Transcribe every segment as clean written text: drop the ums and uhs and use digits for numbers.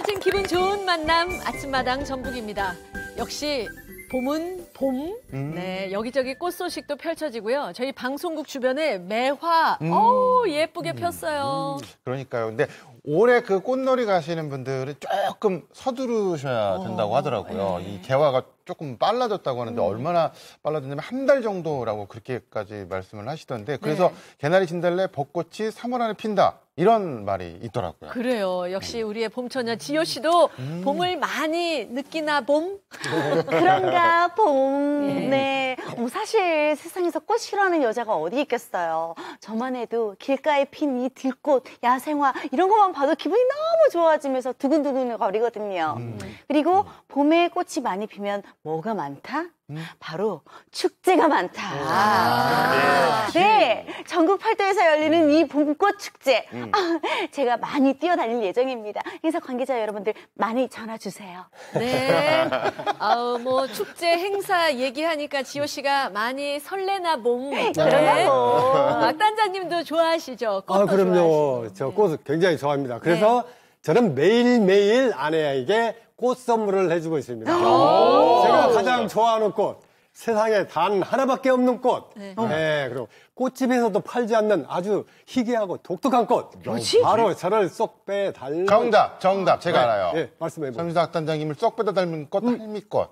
멋진 기분 좋은 만남 아침마당 전북입니다. 역시 봄은 봄. 네, 여기저기 꽃 소식도 펼쳐지고요. 저희 방송국 주변에 매화, 예쁘게 폈어요. 그러니까요. 근데 올해 그 꽃놀이 가시는 분들은 조금 서두르셔야 된다고 하더라고요. 이 개화가 조금 빨라졌다고 하는데 얼마나 빨라졌냐면 한 달 정도라고 그렇게까지 말씀을 하시던데 그래서 개나리 진달래 벚꽃이 3월 안에 핀다. 이런 말이 있더라고요. 그래요. 역시 우리의 봄처녀 지효 씨도 봄을 많이 느끼나 봄? 그런가 봄. 네. 사실 세상에서 꽃 싫어하는 여자가 어디 있겠어요. 저만 해도 길가에 핀 이 들꽃, 야생화 이런 것만 봐도 기분이 너무 좋아지면서 두근두근 거리거든요. 그리고 봄에 꽃이 많이 피면 뭐가 많다? 바로 축제가 많다. 네, 전국 팔도에서 열리는 이 봄꽃 축제. 제가 많이 뛰어다닐 예정입니다. 그래서 관계자 여러분들 많이 전화 주세요. 네. 뭐 축제 행사 얘기하니까 지효 씨가 많이 설레나 봄. 그러나 뭐. 악단장님도 좋아하시죠? 꽃도 그럼요. 좋아하시고. 저 꽃을 굉장히 좋아합니다. 그래서 저는 매일매일 아내에게 꽃 선물을 해주고 있습니다. 제가 가장 좋아하는 꽃, 세상에 단 하나밖에 없는 꽃. 네, 그리고 꽃집에서도 팔지 않는 아주 희귀하고 독특한 꽃. 뭐지? 바로 저를 쏙 빼 닮은. 정답. 제가 알아요. 네, 말씀해보세요. 서민수 악단장님을 쏙 빼다 닮은 꽃, 할미꽃.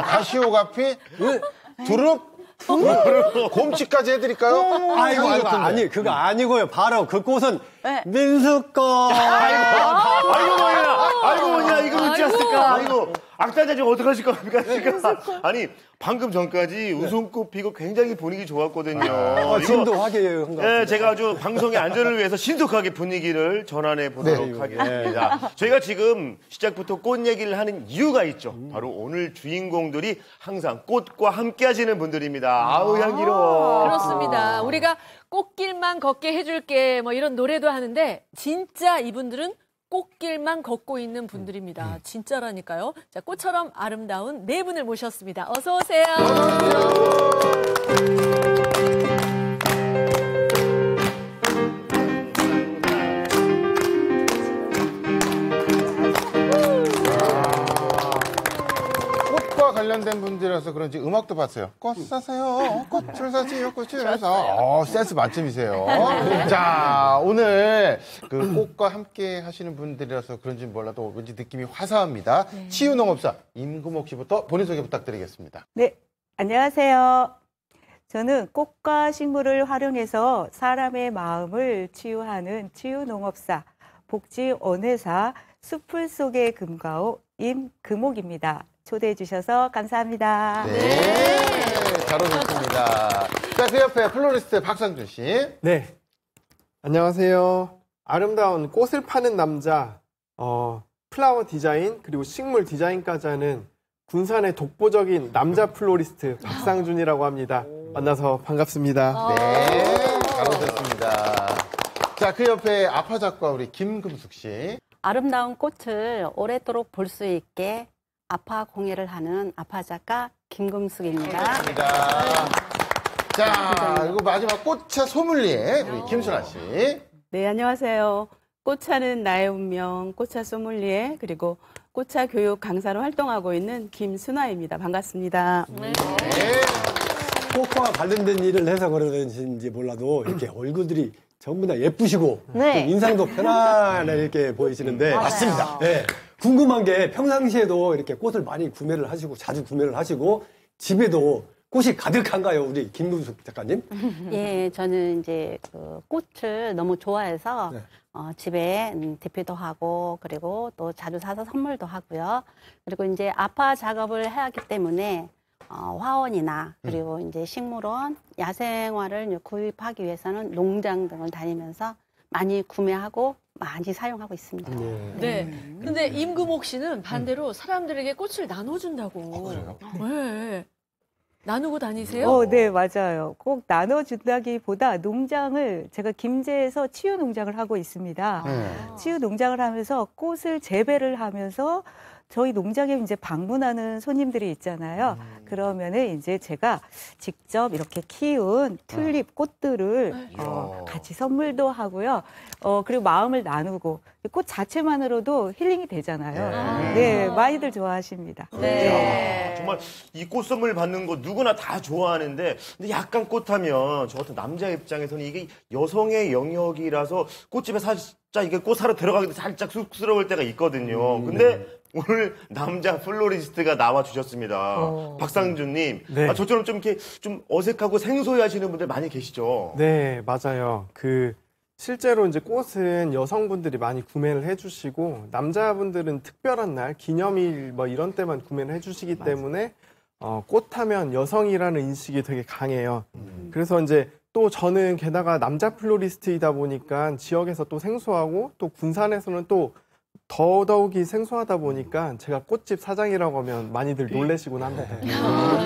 가시오가피, 두릅, 곰치까지 해드릴까요? 아이고, 그거 아니고요. 바로 그 꽃은 민수꽃. 아이고 뭐냐 이거 어찌 왔을까? 아이고 악단장님 어떡하실 겁니까 지금? 아니 방금 전까지 웃음꽃 피고 굉장히 분위기 좋았거든요. 지금도 화기애애한 것 같아요. 네, 제가 아주 방송의 안전을 위해서 신속하게 분위기를 전환해 보도록 하겠습니다. 저희가 지금 시작부터 꽃 얘기를 하는 이유가 있죠. 바로 오늘 주인공들이 항상 꽃과 함께 하시는 분들입니다. 아우 향기로워. 그렇습니다. 우리가 꽃길만 걷게 해줄게 뭐 이런 노래도 하는데 진짜 이분들은 꽃길만 걷고 있는 분들입니다. 진짜라니까요. 자, 꽃처럼 아름다운 네 분을 모셨습니다. 어서 오세요. 꽃과 관련된 분들이라서 그런지 음악도 봤어요. 꽃 사세요. 꽃을 사세요. 꽃을 사세요. 센스 만점이세요. 자, 오늘 그 꽃과 함께 하시는 분들이라서 그런지 몰라도 왠지 느낌이 화사합니다. 치유농업사 임금옥 씨부터 본인 소개 부탁드리겠습니다. 네, 안녕하세요. 저는 꽃과 식물을 활용해서 사람의 마음을 치유하는 치유농업사 복지원회사 숲을 속의 금가오 임금옥입니다. 초대해 주셔서 감사합니다. 네, 잘 오셨습니다. 자, 그 옆에 플로리스트 박상준 씨. 네, 안녕하세요. 아름다운 꽃을 파는 남자, 플라워 디자인 그리고 식물 디자인까지 하는 군산의 독보적인 남자 플로리스트 박상준이라고 합니다. 만나서 반갑습니다. 네, 잘 오셨습니다. 자, 그 옆에 아파작가 우리 김금숙 씨. 아름다운 꽃을 오래도록 볼 수 있게 아파 공예를 하는 아파 작가 김금숙입니다. 반갑습니다. 자, 그리고 마지막 꽃차 소믈리에 우리 김순아 씨. 네, 안녕하세요. 꽃차는 나의 운명, 꽃차 소믈리에 그리고 꽃차 교육 강사로 활동하고 있는 김순아입니다. 반갑습니다. 네. 꽃과 관련된 일을 해서 그러는지 몰라도 이렇게 얼굴들이 전부 다 예쁘시고 인상도 편안하게 이렇게 보이시는데 맞습니다. 네, 궁금한 게 평상시에도 이렇게 꽃을 많이 구매를 하시고 자주 구매를 하시고 집에도 꽃이 가득한가요, 우리 김금숙 작가님? 예, 저는 이제 그 꽃을 너무 좋아해서 집에 대피도 하고 그리고 또 자주 사서 선물도 하고요. 그리고 이제 아파 작업을 해야 하기 때문에 화원이나 그리고 이제 식물원, 야생화를 구입하기 위해서는 농장 등을 다니면서 많이 구매하고 많이 사용하고 있습니다. 네. 근데 임금옥 씨는 반대로 사람들에게 꽃을 나눠준다고. 그래요? 네. 나누고 다니세요? 네, 맞아요. 꼭 나눠준다기보다 농장을 제가 김제에서 치유 농장을 하고 있습니다. 치유 농장을 하면서 꽃을 재배를 하면서 저희 농장에 이제 방문하는 손님들이 있잖아요. 그러면은 이제 제가 직접 이렇게 키운 튤립 꽃들을 같이 선물도 하고요. 그리고 마음을 나누고 꽃 자체만으로도 힐링이 되잖아요. 네, 많이들 좋아하십니다. 네. 정말 이 꽃 선물 받는 거 누구나 다 좋아하는데 근데 약간 꽃하면 저 같은 남자 입장에서는 이게 여성의 영역이라서 꽃집에 살짝 이게 꽃 사러 들어가기도 살짝 쑥스러울 때가 있거든요. 근데 오늘 남자 플로리스트가 나와 주셨습니다. 박상준님, 네. 저처럼 좀 이렇게 좀 어색하고 생소해하시는 분들 많이 계시죠? 네, 맞아요. 실제로 이제 꽃은 여성분들이 많이 구매를 해주시고 남자분들은 특별한 날, 기념일 뭐 이런 때만 구매를 해주시기 때문에 꽃하면 여성이라는 인식이 되게 강해요. 그래서 이제 또 저는 게다가 남자 플로리스트이다 보니까 지역에서 또 생소하고 또 군산에서는 또 더더욱이 생소하다 보니까 제가 꽃집 사장이라고 하면 많이들 놀라시곤 합니다.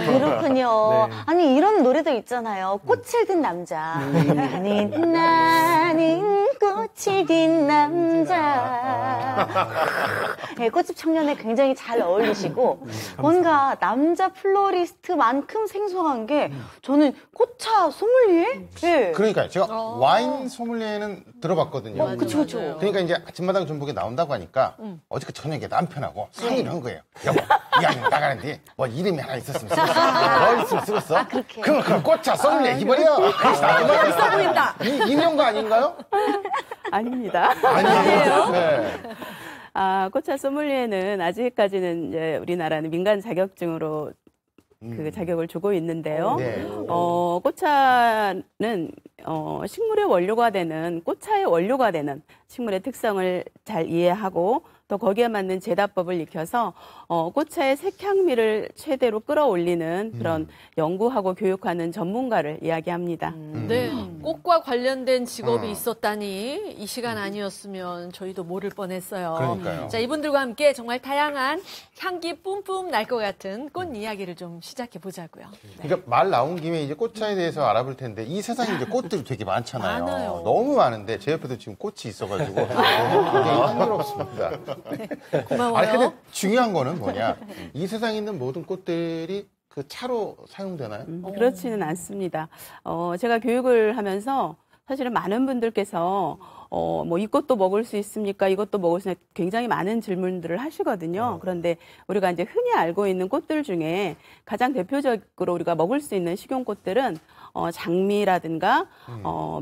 그렇군요. 네. 아니 이런 노래도 있잖아요. 꽃을 든 남자. 나는 꽃을 든 남자. 네, 꽃집 청년에 굉장히 잘 어울리시고 뭔가 남자 플로리스트만큼 생소한 게 저는 꽃차 소믈리에? 네. 그러니까요. 제가 와인 소믈리에는 들어봤거든요. 그쵸. 그러니까 이제 아침마당 전복에 나온다고 하니까 어저께 저녁에 남편하고 상의를 한 거예요. 여보, 이 아이 나가는데 뭐 이름이 하나 있었으면 쓰겠어. 뭐 있으면 쓰겠어? 그렇게. 그럼 꽃차 소믈리에 입어려. 있어 보인다. 이런 거 아닌가요? 아닙니다. 아니에요. 네. 꽃차 소믈리에는 아직까지는 이제 우리나라는 민간 자격증으로 그 자격을 주고 있는데요. 네. 꽃차는 식물의 원료가 되는 꽃차의 원료가 되는 식물의 특성을 잘 이해하고 또 거기에 맞는 제다법을 익혀서 꽃차의 색향미를 최대로 끌어올리는 그런 연구하고 교육하는 전문가를 이야기합니다. 네, 꽃과 관련된 직업이 있었다니 이 시간 아니었으면 저희도 모를 뻔했어요. 그러니까요. 자, 이분들과 함께 정말 다양한 향기 뿜뿜 날 것 같은 꽃 이야기를 좀 시작해 보자고요. 그러니까 말 나온 김에 이제 꽃차에 대해서 알아볼 텐데 이 세상에 이제 꽃들이 되게 많잖아요. 많아요. 너무 많은데 제 옆에도 지금 꽃이 있어가지고 굉장히 흥미롭습니다. 고마워요. 아니 근데 중요한 거는 뭐냐? 이 세상에 있는 모든 꽃들이 그 차로 사용되나요? 그렇지는 않습니다. 제가 교육을 하면서 사실은 많은 분들께서 뭐 이것도 먹을 수 있습니까? 이것도 먹을 수 있습니까? 굉장히 많은 질문들을 하시거든요. 그런데 우리가 이제 흔히 알고 있는 꽃들 중에 가장 대표적으로 우리가 먹을 수 있는 식용꽃들은 장미라든가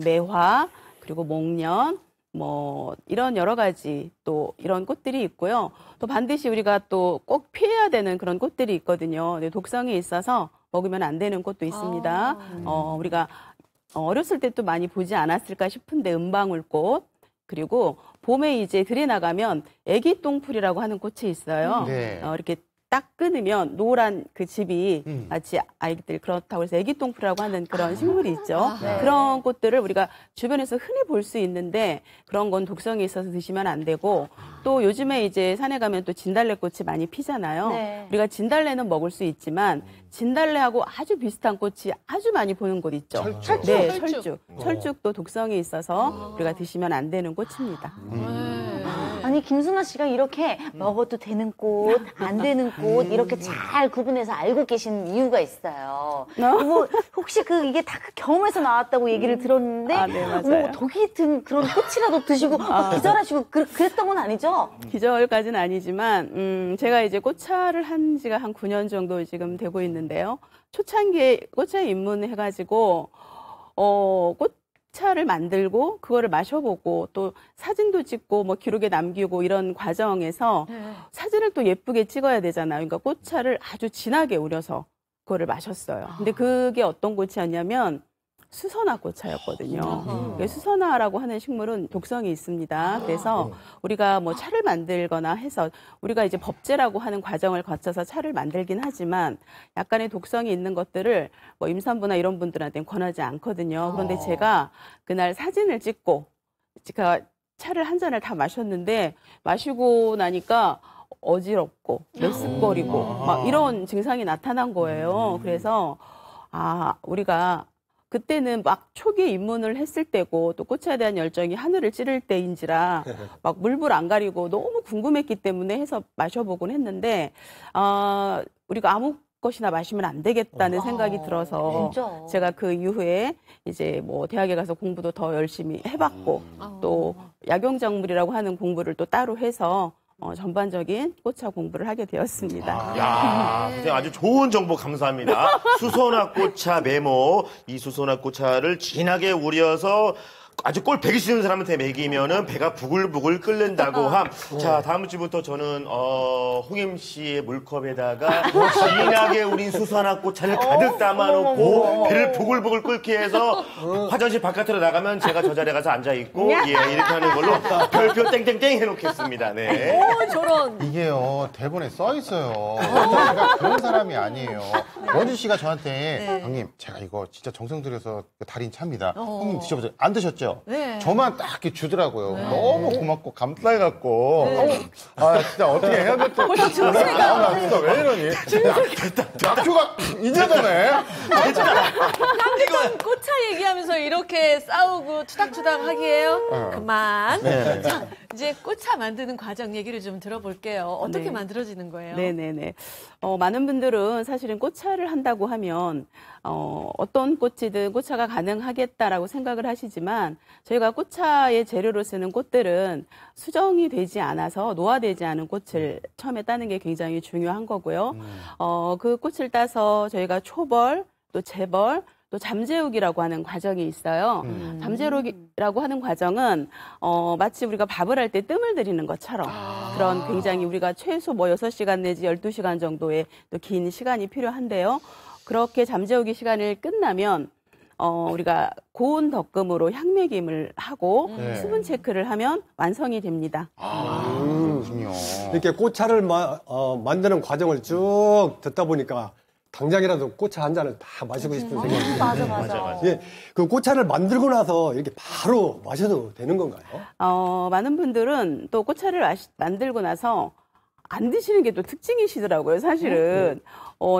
매화 그리고 목련 뭐 이런 여러 가지 또 이런 꽃들이 있고요. 또 반드시 우리가 또 꼭 피해야 되는 그런 꽃들이 있거든요. 독성이 있어서 먹으면 안 되는 꽃도 있습니다. 우리가 어렸을 때 또 많이 보지 않았을까 싶은데 은방울꽃 그리고 봄에 이제 들에 나가면 애기똥풀이라고 하는 꽃이 있어요. 네. 이렇게 딱 끊으면 노란 그 즙이 마치 아이들 그렇다고 해서 애기똥풀이라고 하는 그런 식물이 있죠. 네. 그런 꽃들을 우리가 주변에서 흔히 볼 수 있는데 그런 건 독성이 있어서 드시면 안 되고 또 요즘에 이제 산에 가면 또 진달래꽃이 많이 피잖아요. 네. 우리가 진달래는 먹을 수 있지만 진달래하고 아주 비슷한 꽃이 아주 많이 보이는 곳 있죠. 철쭉. 네, 철쭉. 철쭉. 철쭉도 독성이 있어서 우리가 드시면 안 되는 꽃입니다. 아니 김순아 씨가 이렇게 먹어도 되는 꽃, 안 되는 꽃 이렇게 잘 구분해서 알고 계신 이유가 있어요. 뭐 혹시 이게 다 경험에서 나왔다고 얘기를 들었는데 네, 맞아요. 뭐 독이 든 그런 꽃이라도 드시고 기절하시고 그랬던 건 아니죠? 기절까지는 아니지만 제가 이제 꽃차를 한 지가 한 9년 정도 지금 되고 있는데요. 초창기에 꽃차에 입문해가지고 꽃차를 만들고 그거를 마셔보고 또 사진도 찍고 뭐 기록에 남기고 이런 과정에서 사진을 또 예쁘게 찍어야 되잖아요. 그러니까 꽃차를 아주 진하게 우려서 그거를 마셨어요. 근데 그게 어떤 꽃이었냐면 수선화 꽃차였거든요. 수선화라고 하는 식물은 독성이 있습니다. 그래서 우리가 뭐 차를 만들거나 해서 우리가 이제 법제라고 하는 과정을 거쳐서 차를 만들긴 하지만 약간의 독성이 있는 것들을 뭐 임산부나 이런 분들한테는 권하지 않거든요. 그런데 제가 그날 사진을 찍고 제가 차를 한 잔을 다 마셨는데 마시고 나니까 어지럽고 메스꺼리고 막 이런 증상이 나타난 거예요. 그래서 우리가 그때는 막 초기에 입문을 했을 때고 또 꽃에 대한 열정이 하늘을 찌를 때인지라 막 물불 안 가리고 너무 궁금했기 때문에 해서 마셔보곤 했는데 우리가 아무 것이나 마시면 안 되겠다는 생각이 들어서 진짜. 제가 그 이후에 이제 뭐 대학에 가서 공부도 더 열심히 해봤고 또 약용작물이라고 하는 공부를 또 따로 해서 전반적인 꽃차 공부를 하게 되었습니다. 야, 선생님 아주 좋은 정보 감사합니다. 수소나 꽃차 메모. 이 수소나 꽃차를 진하게 우려서 아주 꼴 배기 싫은 사람한테 먹이면은 배가 부글부글 끓는다고 함. 자, 다음 주부터 저는 홍임 씨의 물컵에다가 진하게 우린 수소나 꽃차를 가득 담아놓고 배를 부글부글 끓게 해서 화장실 바깥으로 나가면 제가 저 자리에 가서 앉아 있고 예, 이렇게 하는 걸로 별표 땡땡땡 해놓겠습니다. 네. 저런. 이게요, 대본에 써 있어요. 제가 그런 사람이 아니에요. 원준 씨가 저한테, 형님, 제가 이거 진짜 정성 들여서 달인 차입니다. 형님 드셔보세요. 안 드셨죠? 네. 저만 딱 이렇게 주더라고요. 너무 고맙고 감사해갖고. 진짜 어떻게 해야겠다. 벌써 증세가. 진짜 왜 이러니? 약주가 이제잖아. 깜짝 꽃차 얘기하면서 이렇게 싸우고 투닥투닥 하기에요? 그만. 자, 이제 꽃차 만드는 과정 얘기를 좀 들어볼게요. 어떻게 네. 만들어지는 거예요? 네네네. 많은 분들은 사실은 꽃차를 한다고 하면 어떤 꽃이든 꽃차가 가능하겠다라고 생각을 하시지만 저희가 꽃차의 재료로 쓰는 꽃들은 수정이 되지 않아서 노화되지 않은 꽃을 처음에 따는 게 굉장히 중요한 거고요. 그 꽃을 따서 저희가 초벌, 또 재벌, 또 잠재우기라고 하는 과정이 있어요. 잠재우기라고 하는 과정은 마치 우리가 밥을 할 때 뜸을 들이는 것처럼 그런 굉장히 우리가 최소 뭐 6시간 내지 12시간 정도의 또 긴 시간이 필요한데요. 그렇게 잠재우기 시간을 끝나면 우리가 고온 덕금으로 향매김을 하고 수분 체크를 하면 완성이 됩니다. 그렇군요. 이렇게 꽃차를 만드는 과정을 쭉 듣다 보니까 당장이라도 꽃차 한 잔을 다 마시고 싶은 생각이 맞아, 맞아. 예, 그 꽃차를 만들고 나서 이렇게 바로 마셔도 되는 건가요? 많은 분들은 또 꽃차를 만들고 나서 안 드시는 게 또 특징이시더라고요, 사실은.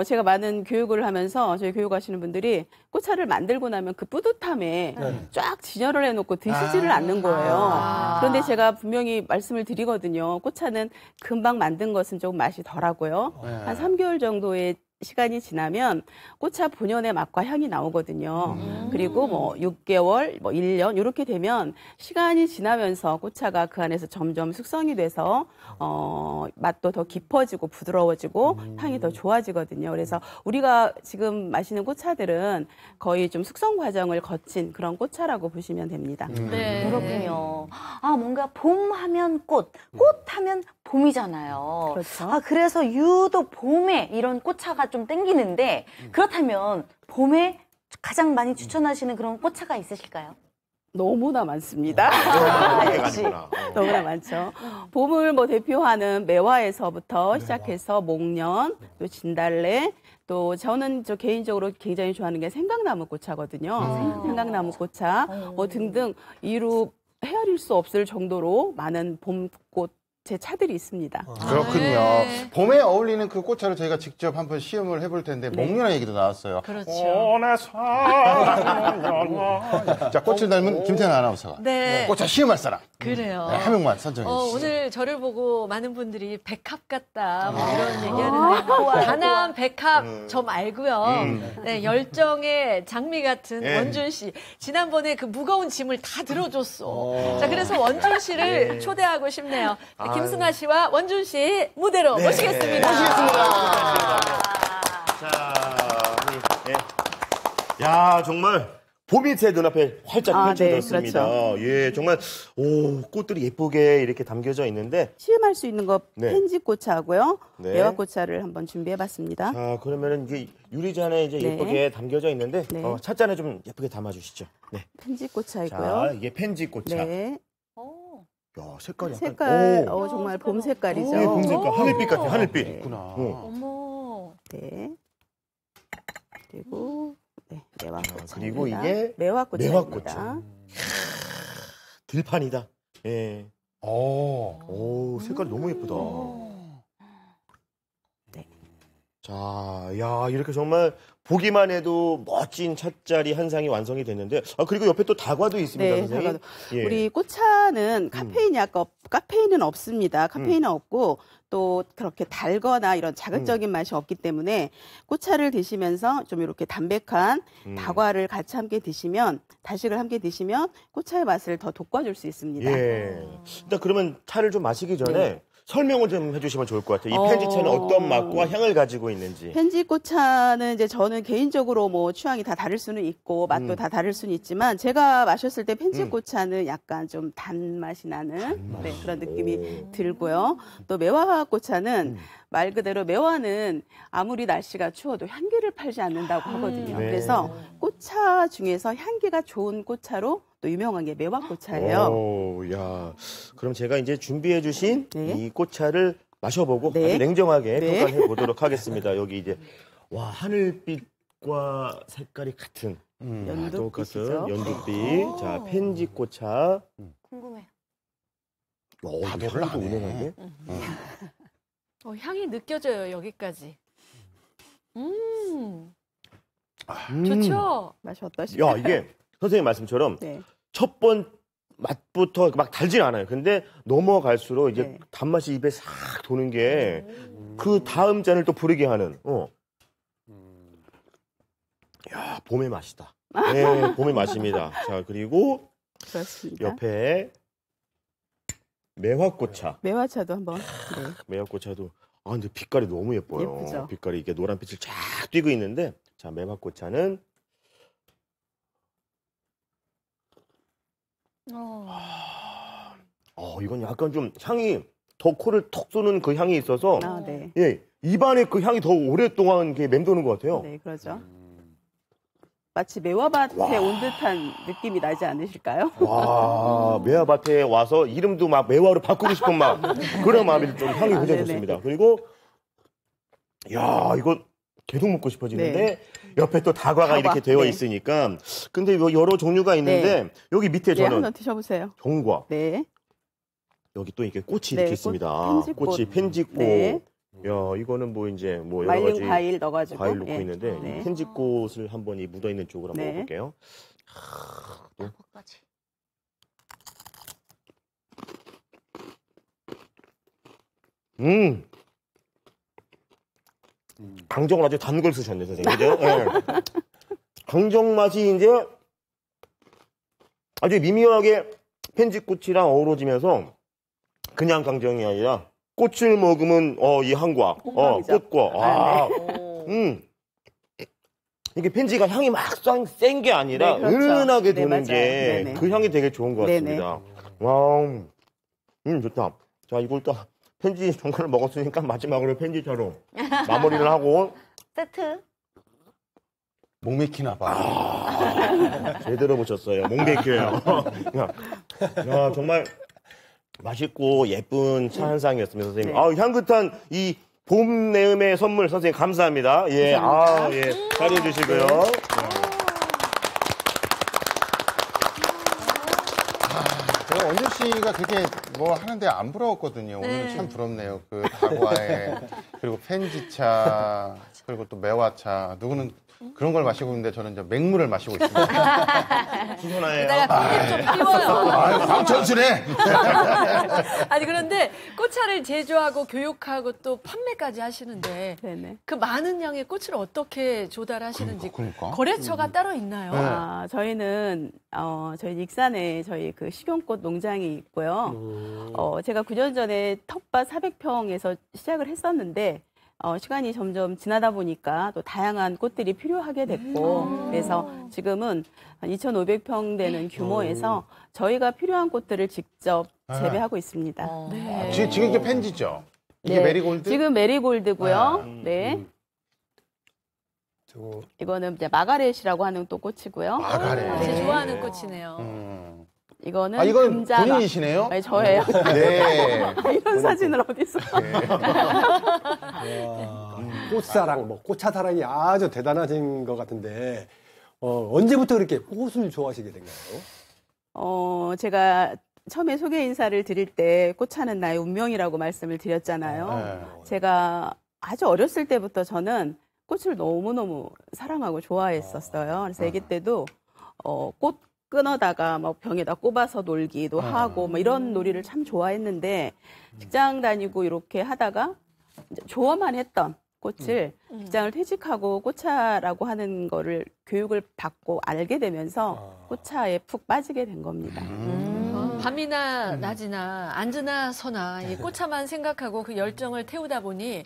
제가 많은 교육을 하면서 저희 교육하시는 분들이 꽃차를 만들고 나면 그 뿌듯함에 쫙 진열을 해놓고 드시지를 않는 거예요. 그런데 제가 분명히 말씀을 드리거든요. 꽃차는 금방 만든 것은 조금 맛이 덜하고요. 한 3개월 정도의 시간이 지나면 꽃차 본연의 맛과 향이 나오거든요. 그리고 뭐 6개월, 뭐 1년 이렇게 되면 시간이 지나면서 꽃차가 그 안에서 점점 숙성이 돼서 맛도 더 깊어지고 부드러워지고 향이 더 좋아지거든요. 그래서 우리가 지금 마시는 꽃차들은 거의 좀 숙성 과정을 거친 그런 꽃차라고 보시면 됩니다. 네. 그렇군요. 뭔가 봄 하면 꽃 하면 봄이잖아요. 그렇죠. 그래서 유독 봄에 이런 꽃차가 좀 땡기는데 그렇다면 봄에 가장 많이 추천하시는 그런 꽃차가 있으실까요? 너무나 많습니다. 역시. 너무나 많죠. 봄을 뭐 대표하는 매화에서부터 시작해서 목련, 또 진달래, 또 저는 개인적으로 굉장히 좋아하는 게 생강나무 꽃차거든요. 생강나무 꽃차 등등 이루 헤아릴 수 없을 정도로 많은 봄꽃 제 차들이 있습니다. 그렇군요. 봄에 어울리는 그 꽃차를 저희가 직접 한번 시음을 해볼 텐데 목련 얘기도 나왔어요. 그렇죠. 자, 꽃을 닮은 김태현 아나운서가 네. 꽃차 시음할 사람. 그래요. 네, 한 명만 선정해 주시죠. 오늘 저를 보고 많은 분들이 백합 같다 뭐 이런 얘기하는데 단아한 백합 저 말고요. 네, 열정의 장미 같은 원준 씨. 지난번에 그 무거운 짐을 다 들어줬어. 자, 그래서 원준 씨를 초대하고 싶네요. 네, 김승아 씨와 원준 씨 무대로 모시겠습니다. 자, 야, 정말 봄이 제 눈앞에 활짝 펼쳐졌습니다. 네, 그렇죠. 예, 정말 꽃들이 예쁘게 이렇게 담겨져 있는데 시음할 수 있는 거 네. 펜지꽃차하고요. 네. 매화꽃차를 한번 준비해봤습니다. 자, 그러면은 이게 유리잔에 이제 네. 예쁘게 담겨져 있는데 네. 찻잔에 좀 예쁘게 담아주시죠. 네. 펜지꽃차이고요. 자, 이게 펜지꽃차. 네. 야, 색깔이 약간 색깔 정말 봄 색깔이죠. 네, 봄 색깔 하늘빛 같아, 하늘빛. 있구나. 어머. 네. 그리고 매화꽃차. 그리고 이게 매화꽃차입니다. 매화꽃차. 들판이다. 예. 오, 색깔이 너무 예쁘다. 자, 야, 이렇게 정말 보기만 해도 멋진 찻자리 한 상이 완성이 됐는데, 그리고 옆에 또 다과도 있습니다, 네, 선생님. 다과도. 예. 우리 꽃차는 카페인은 없습니다. 카페인은 없고 또 그렇게 달거나 이런 자극적인 맛이 없기 때문에 꽃차를 드시면서 좀 이렇게 담백한 다과를 같이 함께 드시면, 다식을 함께 드시면 꽃차의 맛을 더 돋궈줄 수 있습니다. 예. 일단 그러면 차를 좀 마시기 전에 네. 설명을 좀 해주시면 좋을 것 같아요. 이 펜지차는 어떤 맛과 향을 가지고 있는지. 펜지꽃차는 이제 저는 개인적으로 뭐 취향이 다 다를 수는 있고 맛도 다 다를 수는 있지만 제가 마셨을 때 펜지꽃차는 약간 좀 단맛이 나는 네, 그런 느낌이 들고요. 또 매화꽃차는 말 그대로 매화는 아무리 날씨가 추워도 향기를 팔지 않는다고 하거든요. 네. 그래서 꽃차 중에서 향기가 좋은 꽃차로 또 유명한 게 매화꽃차예요. 오, 야. 그럼 제가 이제 준비해주신 네. 이 꽃차를 마셔보고 네. 아주 냉정하게 네. 평가해 보도록 하겠습니다. 여기 이제, 와, 하늘빛과 색깔이 같은. 연두빛이죠. 똑같은 연두빛. 자, 펜지꽃차. 궁금해. 다도를 향도 안 해. 은은하게. 향이 느껴져요, 여기까지. 좋죠? 맛이 어떠실까요? 야, 이게 선생님 말씀처럼 네. 첫 번 맛부터 막 달진 않아요. 근데 넘어갈수록 이제 네. 단맛이 입에 싹 도는 게 그 다음 잔을 또 부르게 하는. 야, 봄의 맛이다. 네, 봄의 맛입니다. 자, 그리고 그렇습니다. 옆에 매화꽃차. 매화차도 한번. 네. 매화꽃차도 근데 빛깔이 너무 예뻐요. 예쁘죠? 빛깔이 이게 노란빛을 쫙 띄고 있는데, 자, 매화꽃차는 이건 약간 좀 향이 더 코를 톡 쏘는 그 향이 있어서 네. 예, 입안에 그 향이 더 오랫동안 이렇게 맴도는 것 같아요. 네, 그러죠. 마치 매화밭에 온 듯한 느낌이 나지 않으실까요? 와, 매화밭에 와서 이름도 막 매화로 바꾸고 싶은 막 그런 마음이 좀 향이 굉장히 네네. 좋습니다. 그리고 야, 이거 계속 먹고 싶어지는데 네. 옆에 또 다과가 다과, 이렇게 되어 네. 있으니까 근데 뭐 여러 종류가 있는데 여기 밑에 네, 저는 한번 드셔보세요. 정과 네. 여기 또 이렇게 꽃이 네, 이렇게 꽃, 있습니다. 펜지꽃. 꽃이 펜지꽃. 네. 야, 이거는 뭐 이제 뭐 여러 가지 말린 과일 넣어가지고. 과일 넣고 예. 있는데 네. 이 펜지꽃을 한번 이 묻어 있는 쪽으로 한번 네. 먹어볼게요. 다과까지. 강정을 아주 단 걸 쓰셨네, 선생님. 그죠? 예. 강정 맛이 이제 아주 미묘하게 펜지꽃이랑 어우러지면서 그냥 강정이 아니라 꽃을 먹으면 이 향과 꽃향이죠. 꽃과 네. 이게 펜지가 향이 막 센 게 아니라 네, 그렇죠. 은은하게 네, 도는 맞아요. 게 네네. 그 향이 되게 좋은 것 네네. 같습니다. 와, 좋다. 자, 이걸 또 펜지 정갈을 먹었으니까 마지막으로 펜지차로 마무리를 하고 세트. 목 맥히나 봐. 제대로 보셨어요. 몽백교요. 야, 정말 맛있고 예쁜 차 한 상이었습니다, 선생님. 네. 향긋한 이 봄 내음의 선물 선생님 감사합니다. 예, 감사합니다. 예, 잘해주시고요. 제가 원재 씨가 그렇게 뭐 하는데 안 부러웠거든요. 오늘 참 부럽네요. 그 다과에 그리고 펜지차 그리고 또 매화차 누구는 그런 걸 마시고 있는데 저는 이제 맹물을 마시고 있습니다. 수선화예요. 이따가 좀 띄워요. 아유, 광천수네. 아니 그런데 꽃차를 제조하고 교육하고 또 판매까지 하시는데 네네. 그 많은 양의 꽃을 어떻게 조달하시는지 그러니까. 거래처가 따로 있나요? 네. 저희는 저희 익산에 저희 그 식용꽃 농장이 있고요. 제가 9년 전에 텃밭 400평에서 시작을 했었는데 시간이 점점 지나다 보니까 또 다양한 꽃들이 필요하게 됐고 그래서 지금은 한 2,500평 되는 규모에서 저희가 필요한 꽃들을 직접 재배하고 있습니다. 네. 지금 이게 펜지죠? 이게 네, 메리골드? 지금 메리골드고요. 네. 이거는 이제 마가렛이라고 하는 또 꽃이고요. 마가렛. 제 네. 좋아하는 꽃이네요. 이거는 이건 금자가. 본인이시네요? 네, 저예요. 네. 이런 사진을 어디서? 꽃사랑, 꽃차 사랑이 아주 대단하신 것 같은데, 언제부터 그렇게 꽃을 좋아하시게 된가요? 제가 처음에 소개 인사를 드릴 때 꽃차는 나의 운명이라고 말씀을 드렸잖아요. 네. 제가 아주 어렸을 때부터 저는 꽃을 너무너무 사랑하고 좋아했었어요. 그래서 아기 때도 꽃 끊어다가 막 병에다 꼽아서 놀기도 하고 뭐 이런 놀이를 참 좋아했는데 직장 다니고 이렇게 하다가 이제 좋아만 했던 꽃을 직장을 퇴직하고 꽃차라고 하는 거를 교육을 받고 알게 되면서 꽃차에 푹 빠지게 된 겁니다. 밤이나 낮이나 앉으나 서나 이 꽃차만 생각하고 그 열정을 태우다 보니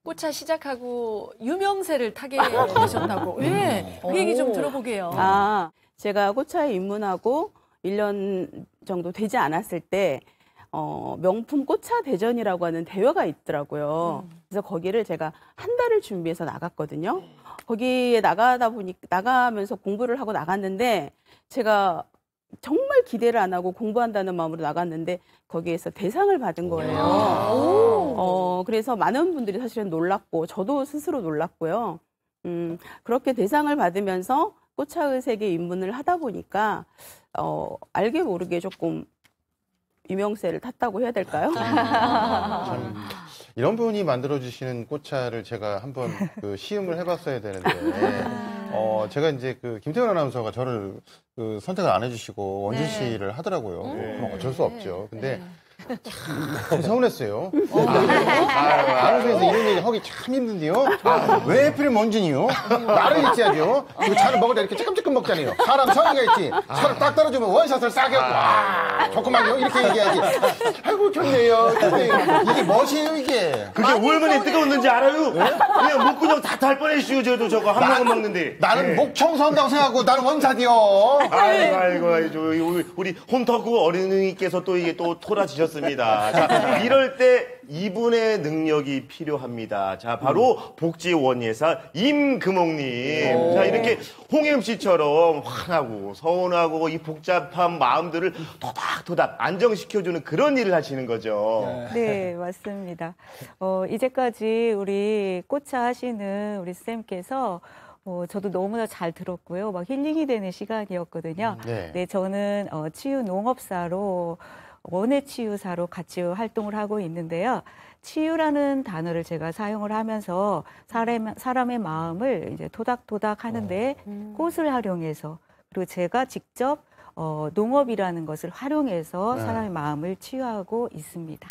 꽃차 시작하고 유명세를 타게 되셨다고. 왜? 그 얘기 좀 들어보게요. 제가 꽃차에 입문하고 1년 정도 되지 않았을 때 명품 꽃차 대전이라고 하는 대회가 있더라고요. 그래서 거기를 제가 한 달을 준비해서 나갔거든요. 거기에 나가면서 공부를 하고 나갔는데 제가 정말 기대를 안 하고 공부한다는 마음으로 나갔는데 거기에서 대상을 받은 거예요. 그래서 많은 분들이 사실은 놀랐고 저도 스스로 놀랐고요. 그렇게 대상을 받으면서 꽃차의 세계에 입문을 하다 보니까 알게 모르게 조금 유명세를 탔다고 해야 될까요? 이런 분이 만들어주시는 꽃차를 제가 한번 그 시음을 해봤어야 되는데, 제가 이제 그 김태현 아나운서가 저를 그 선택을 안 해주시고 원진 씨를 하더라고요. 뭐 어쩔 수 없죠. 근데 참 서운했어요. 아나운서에서 이런 얘기 하기 참 힘든데요. 왜 하필 원진이요? 나를 있어야죠. 이거 차를 먹을 때 이렇게 쬐끔쬐끔 먹잖아요. 사람 성의가 있지. 차를 딱 떨어주면 원샷을 싸게 하고, 좋구만요. 이렇게 얘기하지. 아이고, 좋네요. 이게 멋이에요, 이게. 그게 얼마나 뜨거웠는지 알아요? 그냥 목구멍 다 달 뻔했슈. 저도 저거 한 모금 먹는데. 나는 목 청소한다고 생각하고 나는 원샷이요. 아이고, 우리 홈터구 어린이께서 또 이게 또 토라지셨습니다. 자, 이럴 때 이분의 능력이 필요합니다. 자, 바로 복지원예사 임금옥님. 자, 이렇게 홍혜음 씨처럼 화나고 서운하고 이 복잡한 마음들을 토닥토닥 안정시켜주는 그런 일을 하시는 거죠. 네, 맞습니다. 이제까지 우리 꽃차 하시는 우리 쌤께서 저도 너무나 잘 들었고요. 막 힐링이 되는 시간이었거든요. 네, 저는 치유 농업사로 원예치유사로 같이 활동을 하고 있는데요. 치유라는 단어를 제가 사용을 하면서 사람의 마음을 이제 토닥토닥 하는데 꽃을 활용해서 그리고 제가 직접 농업이라는 것을 활용해서 사람의 마음을 치유하고 있습니다.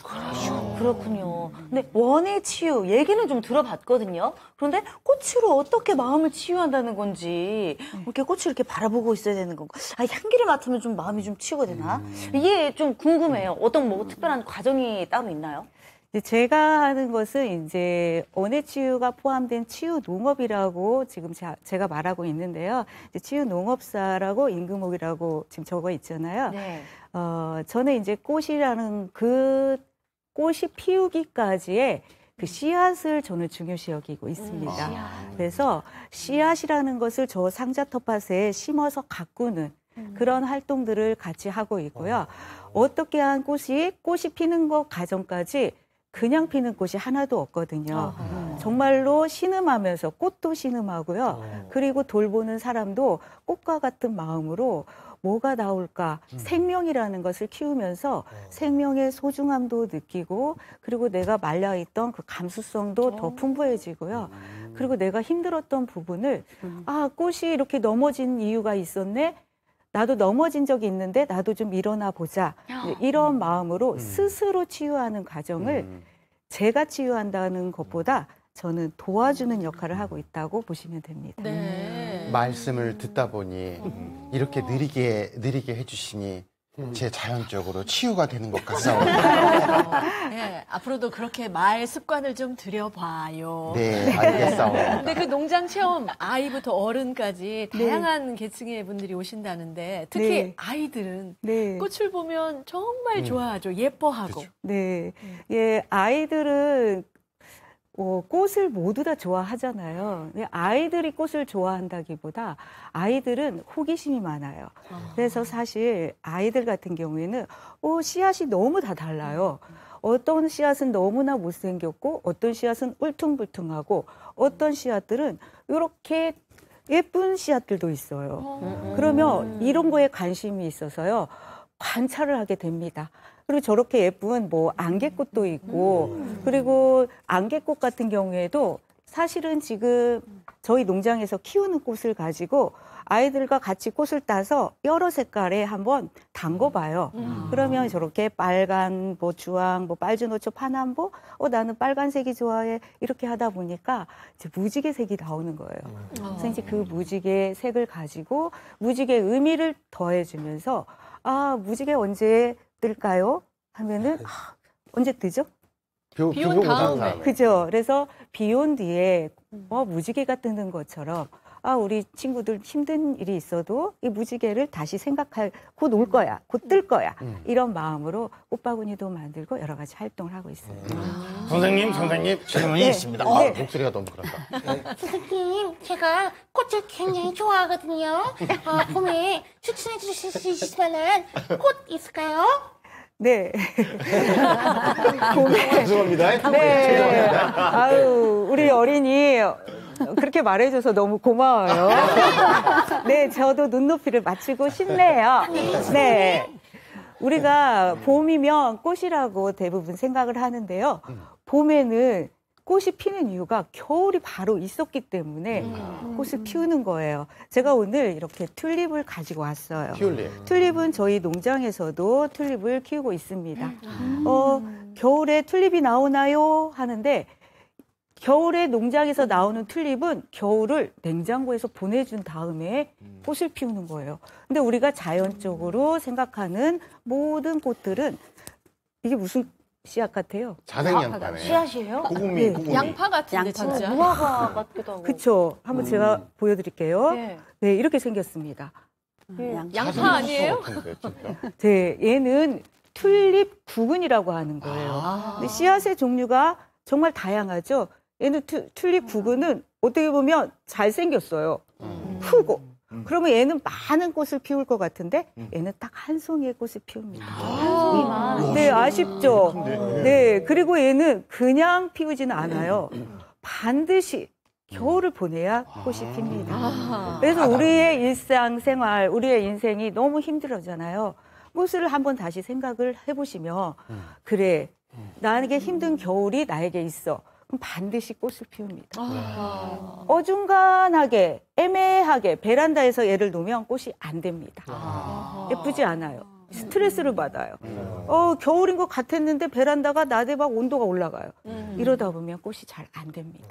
그렇군요. 근데 원예 치유 얘기는 좀 들어봤거든요. 그런데 꽃으로 어떻게 마음을 치유한다는 건지 이렇게 꽃을 이렇게 바라보고 있어야 되는 건가? 향기를 맡으면 좀 마음이 좀 치유가 되나? 이게 좀 궁금해요. 어떤 뭐 특별한 과정이 따로 있나요? 제가 하는 것은 이제 원예치유가 포함된 치유 농업이라고 지금 제가 말하고 있는데요. 이제 치유 농업사라고 임금옥이라고 지금 적어 있잖아요. 네. 저는 이제 꽃이라는 그 꽃이 피우기까지의 그 씨앗을 저는 중요시 여기고 있습니다. 그래서 씨앗이라는 것을 저 상자 텃밭에 심어서 가꾸는 그런 활동들을 같이 하고 있고요. 어떻게 한 꽃이 피는 것 과정까지 그냥 피는 꽃이 하나도 없거든요. 정말로 신음하면서 꽃도 신음하고요. 그리고 돌보는 사람도 꽃과 같은 마음으로 뭐가 나올까? 생명이라는 것을 키우면서 생명의 소중함도 느끼고 그리고 내가 말려있던 그 감수성도 더 풍부해지고요. 그리고 내가 힘들었던 부분을 꽃이 이렇게 넘어진 이유가 있었네? 나도 넘어진 적이 있는데 나도 좀 일어나 보자. 이런 마음으로 스스로 치유하는 과정을 제가 치유한다는 것보다 저는 도와주는 역할을 하고 있다고 보시면 됩니다. 네. 말씀을 듣다 보니 이렇게 느리게 해주시니 제 자연적으로 치유가 되는 것 같사옵니다. 네, 앞으로도 그렇게 말 습관을 좀 들여봐요. 네, 알겠사옵니다. 근데 그 농장 체험 아이부터 어른까지 다양한 계층의 분들이 오신다는데 특히 네. 아이들은 네. 꽃을 보면 정말 좋아하죠. 예뻐하고. 그렇죠. 네. 예, 아이들은 꽃을 모두 다 좋아하잖아요. 근데 아이들이 꽃을 좋아한다기보다 아이들은 호기심이 많아요. 그래서 사실 아이들 같은 경우에는 씨앗이 너무 다 달라요. 어떤 씨앗은 너무나 못생겼고 어떤 씨앗은 울퉁불퉁하고 어떤 씨앗들은 이렇게 예쁜 씨앗들도 있어요. 그러면 이런 거에 관심이 있어서요. 관찰을 하게 됩니다. 그리고 저렇게 예쁜 뭐 안개꽃도 있고 그리고 안개꽃 같은 경우에도 사실은 지금 저희 농장에서 키우는 꽃을 가지고 아이들과 같이 꽃을 따서 여러 색깔에 한번 담궈봐요. 그러면 저렇게 빨간, 뭐 주황, 뭐 빨주노초, 파남보, 나는 빨간색이 좋아해. 이렇게 하다 보니까 이제 무지개 색이 나오는 거예요. 그래서 이제 그 무지개 색을 가지고 무지개 의미를 더해주면서 무지개 언제 뜰까요? 하면은 언제 뜨죠? 비온 다음에. 그죠. 그래서 비 온 뒤에 무지개가 뜨는 것처럼 우리 친구들 힘든 일이 있어도 이 무지개를 다시 곧 올 거야, 곧 뜰 거야. 이런 마음으로 꽃바구니도 만들고 여러 가지 활동을 하고 있어요. 선생님 질문이 있습니다. 목소리가 너무 그렇다. 선생님, 제가 꽃을 굉장히 좋아하거든요. 봄에 추천해 주실 수 있을 만한 꽃 있을까요? 네. 죄송합니다. 네. 죄송합니다. 아유, 우리 어린이 그렇게 말해줘서 너무 고마워요. 네, 저도 눈높이를 맞추고 싶네요. 네. 우리가 봄이면 꽃이라고 대부분 생각을 하는데요. 봄에는 꽃이 피는 이유가 겨울이 바로 있었기 때문에 꽃을 피우는 거예요. 제가 오늘 이렇게 튤립을 가지고 왔어요. 튤립은 저희 농장에서도 튤립을 키우고 있습니다. 겨울에 튤립이 나오나요? 하는데 겨울에 농장에서 나오는 튤립은 겨울을 냉장고에서 보내준 다음에 꽃을 피우는 거예요. 근데 우리가 자연적으로 생각하는 모든 꽃들은 이게 무슨 씨앗 같아요? 자생양파네. 씨앗이에요? 고구미. 양파 같은데 진짜. 무화과 같기도 하고. 그쵸. 한번 제가 보여드릴게요. 네. 네, 이렇게 생겼습니다. 양파 아니에요? 네, 얘는 튤립 구근이라고 하는 거예요. 근데 씨앗의 종류가 정말 다양하죠. 얘는 튤립 구근은 어떻게 보면 잘생겼어요. 크고. 그러면 얘는 많은 꽃을 피울 것 같은데 얘는 딱 한 송이의 꽃을 피웁니다. 한 송이만. 네, 아쉽죠. 네, 그리고 얘는 그냥 피우지는 않아요. 반드시 겨울을 보내야 꽃이 핍니다. 그래서 우리의 일상생활, 우리의 인생이 너무 힘들어잖아요. 꽃을 한번 다시 생각을 해보시면 그래, 나에게 힘든 겨울이 나에게 있어. 그럼 반드시 꽃을 피웁니다. 어중간하게, 애매하게 베란다에서 얘를 놓으면 꽃이 안 됩니다. 예쁘지 않아요. 스트레스를 받아요. 겨울인 것 같았는데 베란다가 낮에 막 온도가 올라가요. 이러다 보면 꽃이 잘 안 됩니다.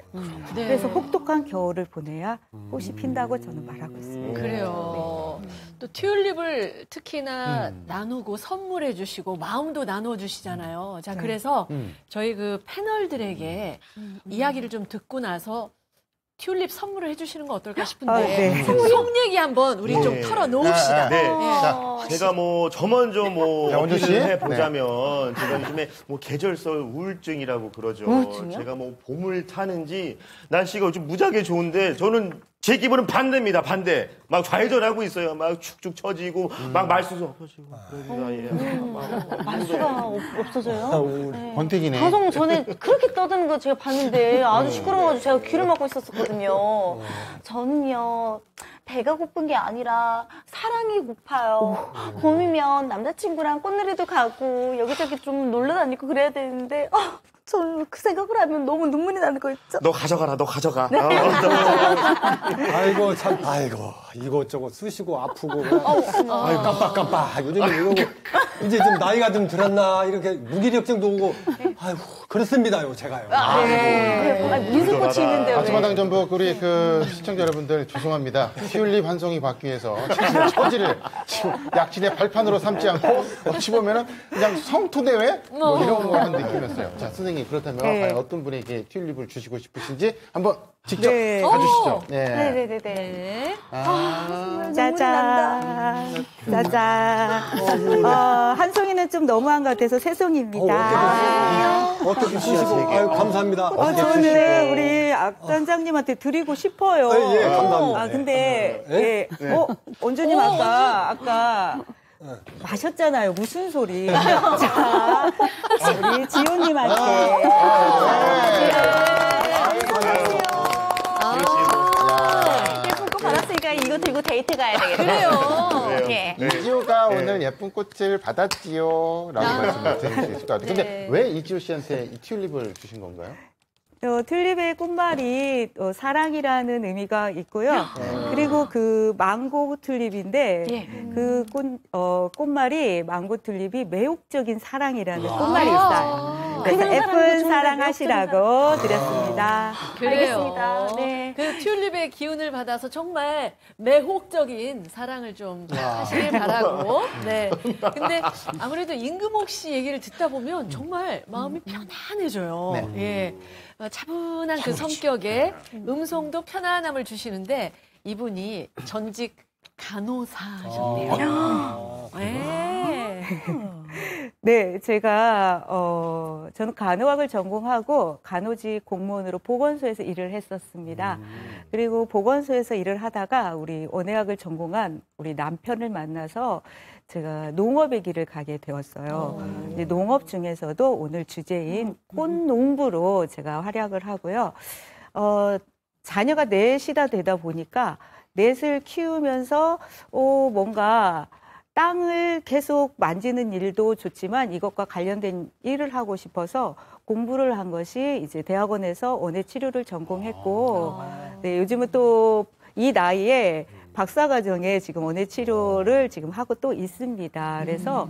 네. 그래서 혹독한 겨울을 보내야 꽃이 핀다고 저는 말하고 있습니다. 그래요. 또 튤립을 특히나 나누고 선물해 주시고 마음도 나눠 주시잖아요. 자, 그래서 저희 그 패널들에게 이야기를 좀 듣고 나서 튤립 선물을 해주시는 거 어떨까 싶은데 속 얘기 한번 우리 좀 털어놓읍시다. 네. 자, 제가 저 먼저 원주 씨? 어필을 해보자면 제가 요즘에 계절성 우울증이라고 그러죠. 우울증이요? 제가 봄을 타는지 날씨가 요즘 무지하게 좋은데 저는 제 기분은 반대입니다. 반대. 막 좌회전하고 있어요. 막 축축 처지고 막 말수도 없어지고 말수가 없어져요? 권태기네. 방송 전에 그렇게 떠드는 거 제가 봤는데 아주 시끄러워가지고 제가 귀를 막고 있었거든요. 저는요, 배가 고픈 게 아니라 사랑이 고파요. 봄이면 남자친구랑 꽃놀이도 가고 여기저기 좀 놀러 다니고 그래야 되는데 저는 그 생각을 하면 너무 눈물이 나는 거 있죠. 너 가져가라. 너 가져가. 아이고, 참, 이것저것 쑤시고 아프고. 아이고, 깜빡깜빡. 요즘에 이러고, 이제 좀 나이가 좀 들었나, 이렇게 무기력증도 오고. 아이고, 그렇습니다요, 제가요. 민수꽃이 있는데 왜? 아침마당 전북 우리 시청자 여러분들 죄송합니다. 튤립 한 송이 받기 위해서 처지를 지금 약진의 발판으로 삼지 않고 어찌 보면은 그냥 성토대회 이런 거 한 느낌이었어요. 자, 선생님 그렇다면 과연 어떤 분에게 튤립을 주시고 싶으신지 한번 직접 가주시죠. 네네네네. 짜잔. 짜잔. 한 송이는 좀 너무한 것 같아서 세 송이입니다. 어떻게 주시고, 아유, 감사합니다. 저는 우리 악단장님한테 드리고 싶어요. 예, 감사합니다. 근데, 원주님 아까 마셨잖아요. 무슨 소리. 자, 우리 지호님한테. 예쁜 거 받았으니까 이거 들고 데이트 가야 되겠다. 그래요. 예. 이지호가 오늘 예쁜 꽃을 받았지요. 라고 말씀을 드릴 수 있을 것 같아요. 근데 네. 왜 이지호 씨한테 이 튤립을 주신 건가요? 튤립의 꽃말이 사랑이라는 의미가 있고요. 그리고 그 망고 튤립인데 그 꽃말이 망고 튤립이 매혹적인 사랑이라는 꽃말이 있어요. 그래서 그냥 사랑도 예쁜 좋은데 사랑하시라고 드렸습니다. 그래요. 알겠습니다. 네. 그 튤립의 기운을 받아서 정말 매혹적인 사랑을 좀 하시길 바라고. 네. 근데 아무래도 임금옥 씨 얘기를 듣다 보면 정말 마음이 편안해져요. 예. 차분한 그 성격에 음성도 편안함을 주시는데 이분이 전직 간호사셨네요. 네. 네, 제가 저는 간호학을 전공하고 간호직 공무원으로 보건소에서 일을 했었습니다. 그리고 보건소에서 일을 하다가 우리 원예학을 전공한 우리 남편을 만나서 제가 농업의 길을 가게 되었어요. 이제 농업 중에서도 오늘 주제인 꽃농부로 제가 활약을 하고요. 자녀가 넷이다 되다 보니까 넷을 키우면서 뭔가 땅을 계속 만지는 일도 좋지만 이것과 관련된 일을 하고 싶어서 공부를 한 것이 이제 대학원에서 원예치료를 전공했고, 네, 요즘은 또 이 나이에 박사과정에 지금 원예치료를 지금 하고 또 있습니다. 그래서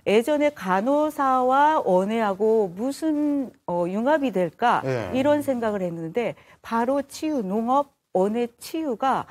예전에 간호사와 원예하고 무슨 융합이 될까 이런 생각을 했는데 바로 치유, 농업, 원예 치유가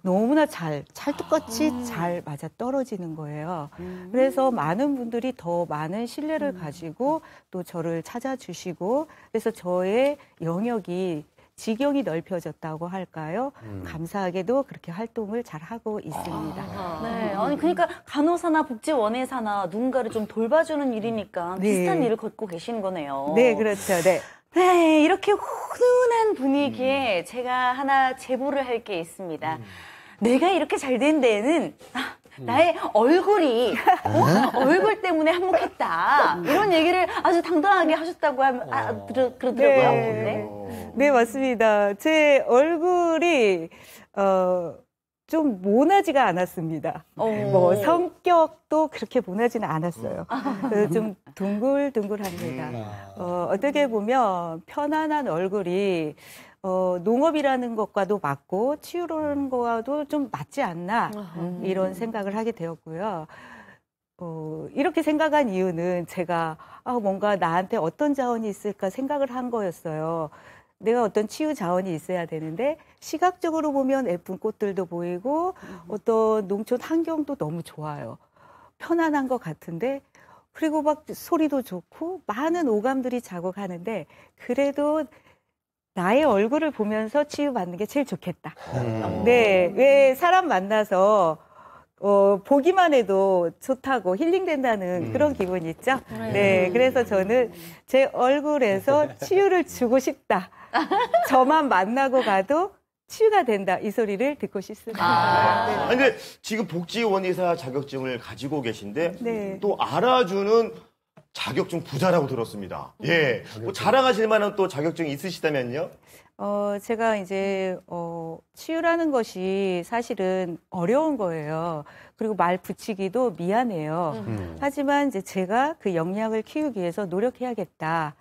너무나 찰떡같이 잘 맞아 떨어지는 거예요. 그래서 많은 분들이 더 많은 신뢰를 가지고 또 저를 찾아주시고 그래서 저의 영역이 지경이 넓혀졌다고 할까요? 감사하게도 그렇게 활동을 잘 하고 있습니다. 네, 아니 그러니까 간호사나 복지원예사나 누군가를 좀 돌봐주는 일이니까 네. 비슷한 일을 걷고 계시는 거네요. 네, 그렇죠. 네. 네, 이렇게 훈훈한 분위기에 제가 하나 제보를 할 게 있습니다. 내가 이렇게 잘 된 데에는 나의 얼굴이 얼굴 때문에 한몫했다. 이런 얘기를 아주 당당하게 하셨다고 그러더라고요. 네, 맞습니다. 제 얼굴이 좀 모나지가 않았습니다. 뭐 성격도 그렇게 모나지는 않았어요. 그래서 좀 둥글둥글합니다. 어떻게 보면 편안한 얼굴이 농업이라는 것과도 맞고 치유라는 것과도 좀 맞지 않나 이런 생각을 하게 되었고요. 이렇게 생각한 이유는 제가 뭔가 나한테 어떤 자원이 있을까 생각을 한 거였어요. 내가 어떤 치유 자원이 있어야 되는데 시각적으로 보면 예쁜 꽃들도 보이고 어떤 농촌 환경도 너무 좋아요. 편안한 것 같은데 그리고 막 소리도 좋고 많은 오감들이 자극하는데 그래도 나의 얼굴을 보면서 치유받는 게 제일 좋겠다. 네, 왜 사람 만나서 보기만 해도 좋다고 힐링된다는 그런 기분이 있죠. 네, 그래서 저는 제 얼굴에서 치유를 주고 싶다. 저만 만나고 가도 치유가 된다. 이 소리를 듣고 싶습니다. 아니, 근데 지금 복지원예사 자격증을 가지고 계신데 네. 또 알아주는 자격증 부자라고 들었습니다. 예. 뭐 자랑하실 만한 또 자격증이 있으시다면요? 제가 이제, 치유라는 것이 사실은 어려운 거예요. 그리고 말 붙이기도 미안해요. 하지만 이제 제가 그 역량을 키우기 위해서 노력해야겠다.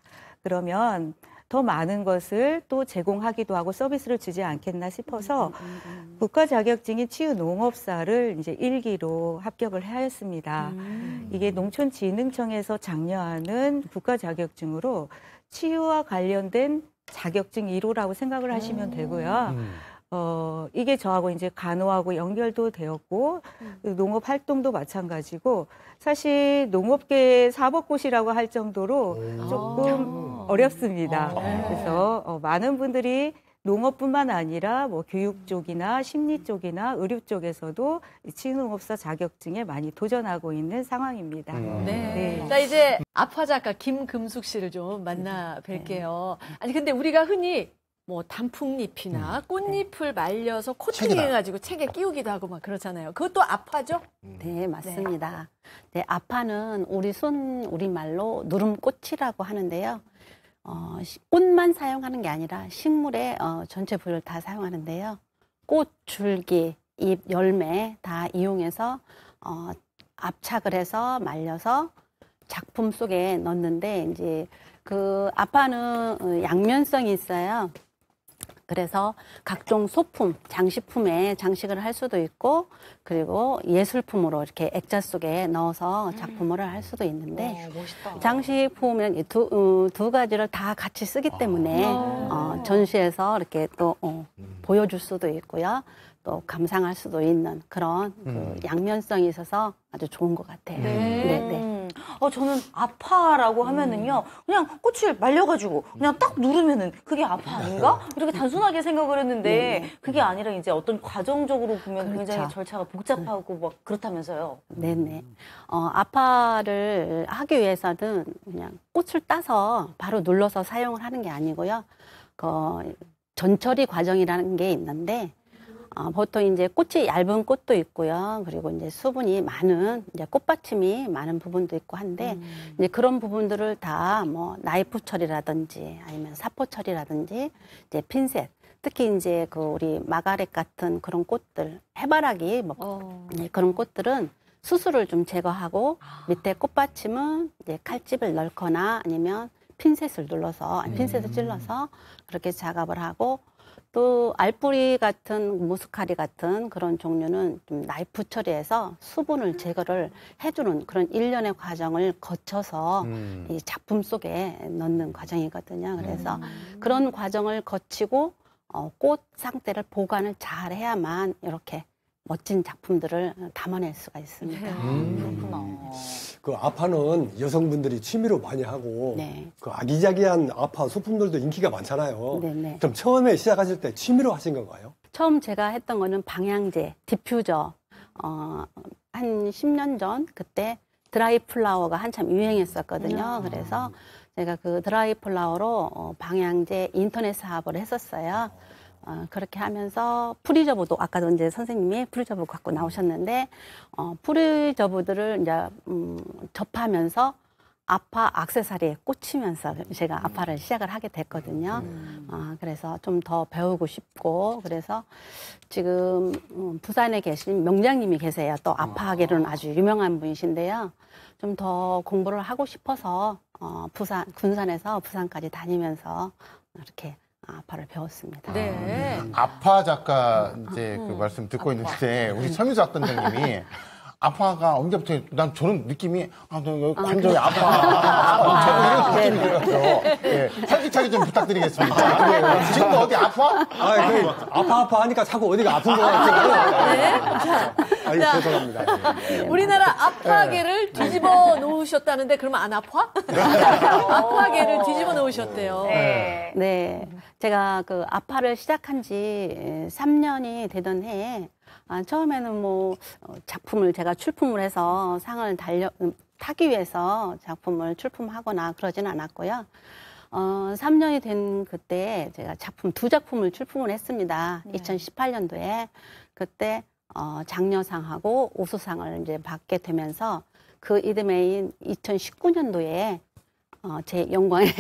그러면 더 많은 것을 또 제공하기도 하고 서비스를 주지 않겠나 싶어서 국가 자격증인 치유 농업사를 이제 1기로 합격을 하였습니다. 이게 농촌진흥청에서 장려하는 국가 자격증으로 치유와 관련된 자격증 1호라고 생각을 하시면 되고요. 이게 저하고 이제 간호하고 연결도 되었고, 농업 활동도 마찬가지고, 사실 농업계 사법고시라고 할 정도로 조금 어렵습니다. 그래서 많은 분들이 농업뿐만 아니라 뭐 교육 쪽이나 심리 쪽이나 의료 쪽에서도 치유농업사 자격증에 많이 도전하고 있는 상황입니다. 네. 자, 이제 아파 작가 김금숙 씨를 좀 만나 뵐게요. 아니, 근데 우리가 흔히 뭐 단풍잎이나 꽃잎을 말려서 코팅해가지고 책에 끼우기도 하고 막 그렇잖아요. 그것도 아파죠? 네, 맞습니다. 네, 아파는 우리말로 누름꽃이라고 하는데요. 꽃만 사용하는 게 아니라 식물의 전체 부위를 다 사용하는데요. 꽃, 줄기, 잎, 열매 다 이용해서 압착을 해서 말려서 작품 속에 넣는데 이제 그 아파는 양면성이 있어요. 그래서 각종 소품, 장식품에 장식을 할 수도 있고 그리고 예술품으로 이렇게 액자 속에 넣어서 작품을 할 수도 있는데 장식품은 두 가지를 다 같이 쓰기 때문에 전시해서 이렇게 또 보여줄 수도 있고요. 또 감상할 수도 있는 그런 그 양면성이 있어서 아주 좋은 것 같아요. 네. 저는 아파라고 하면은요, 그냥 꽃을 말려가지고 그냥 딱 누르면은 그게 아파 아닌가? 이렇게 단순하게 생각을 했는데 그게 아니라 이제 어떤 과정적으로 보면 굉장히 절차가 복잡하고 막 그렇다면서요. 네네. 아파를 하기 위해서는 그냥 꽃을 따서 바로 눌러서 사용을 하는 게 아니고요. 전처리 과정이라는 게 있는데, 보통 이제 꽃이 얇은 꽃도 있고요. 그리고 이제 수분이 많은, 이제 꽃받침이 많은 부분도 있고 한데, 이제 그런 부분들을 다 뭐 나이프 처리라든지 아니면 사포 처리라든지 이제 핀셋, 특히 이제 그 우리 마가렛 같은 그런 꽃들, 해바라기 뭐 그런 꽃들은 수술을 좀 제거하고 밑에 꽃받침은 이제 칼집을 넣거나 아니면 핀셋을 눌러서, 핀셋을 찔러서 그렇게 작업을 하고 또 알뿌리 같은 무스카리 같은 그런 종류는 좀 나이프 처리해서 수분을 제거를 해주는 그런 일련의 과정을 거쳐서 이 작품 속에 넣는 과정이거든요. 그래서 그런 과정을 거치고 꽃 상태를 보관을 잘 해야만 이렇게 멋진 작품들을 담아낼 수가 있습니다. 그렇구나. 그 아파는 여성분들이 취미로 많이 하고 네. 그 아기자기한 아파 소품들도 인기가 많잖아요. 네네. 그럼 처음에 시작하실 때 취미로 하신 건가요? 처음 제가 했던 거는 방향제, 디퓨저. 한 10년 전 그때 드라이 플라워가 한참 유행했었거든요. 그래서 제가 그 드라이 플라워로 방향제 인터넷 사업을 했었어요. 그렇게 하면서 프리저브도 아까도 이제 선생님이 프리저브 갖고 나오셨는데 프리저브들을 이제 접하면서 아파 액세서리에 꽂히면서 제가 아파를 시작을 하게 됐거든요. 그래서 좀 더 배우고 싶고 그래서 지금 부산에 계신 명장님이 계세요. 또 아파하기로는 아주 유명한 분이신데요. 좀 더 공부를 하고 싶어서 군산에서 부산까지 다니면서 이렇게 아파를 배웠습니다. 네. 아파 작가 이제 그 말씀 듣고 있는데 우리 최민수 학단장님이 아파가 언제부터 저는 느낌이 너 여기 관절이 아파. 저는 이런 느낌이 들어요. 예, 활기차게 좀 부탁드리겠습니다. 지금도 어디 아파? 아파 하니까 자꾸 어디가 아픈 거 같아요. 네. 아유, 죄송합니다. 우리나라 아파계를 뒤집어 놓으셨다는데 그러면 안 아파? 아파계를 뒤집어 놓으셨대요. 네. 제가 그 아파를 시작한 지 3년이 되던 해에 처음에는 뭐 작품을 제가 출품을 해서 상을 타기 위해서 작품을 출품하거나 그러진 않았고요. 3년이 된 그때 제가 두 작품을 출품을 했습니다. 2018년도에 그때 장려상하고 우수상을 이제 받게 되면서 그 이듬해인 2019년도에 제 영광의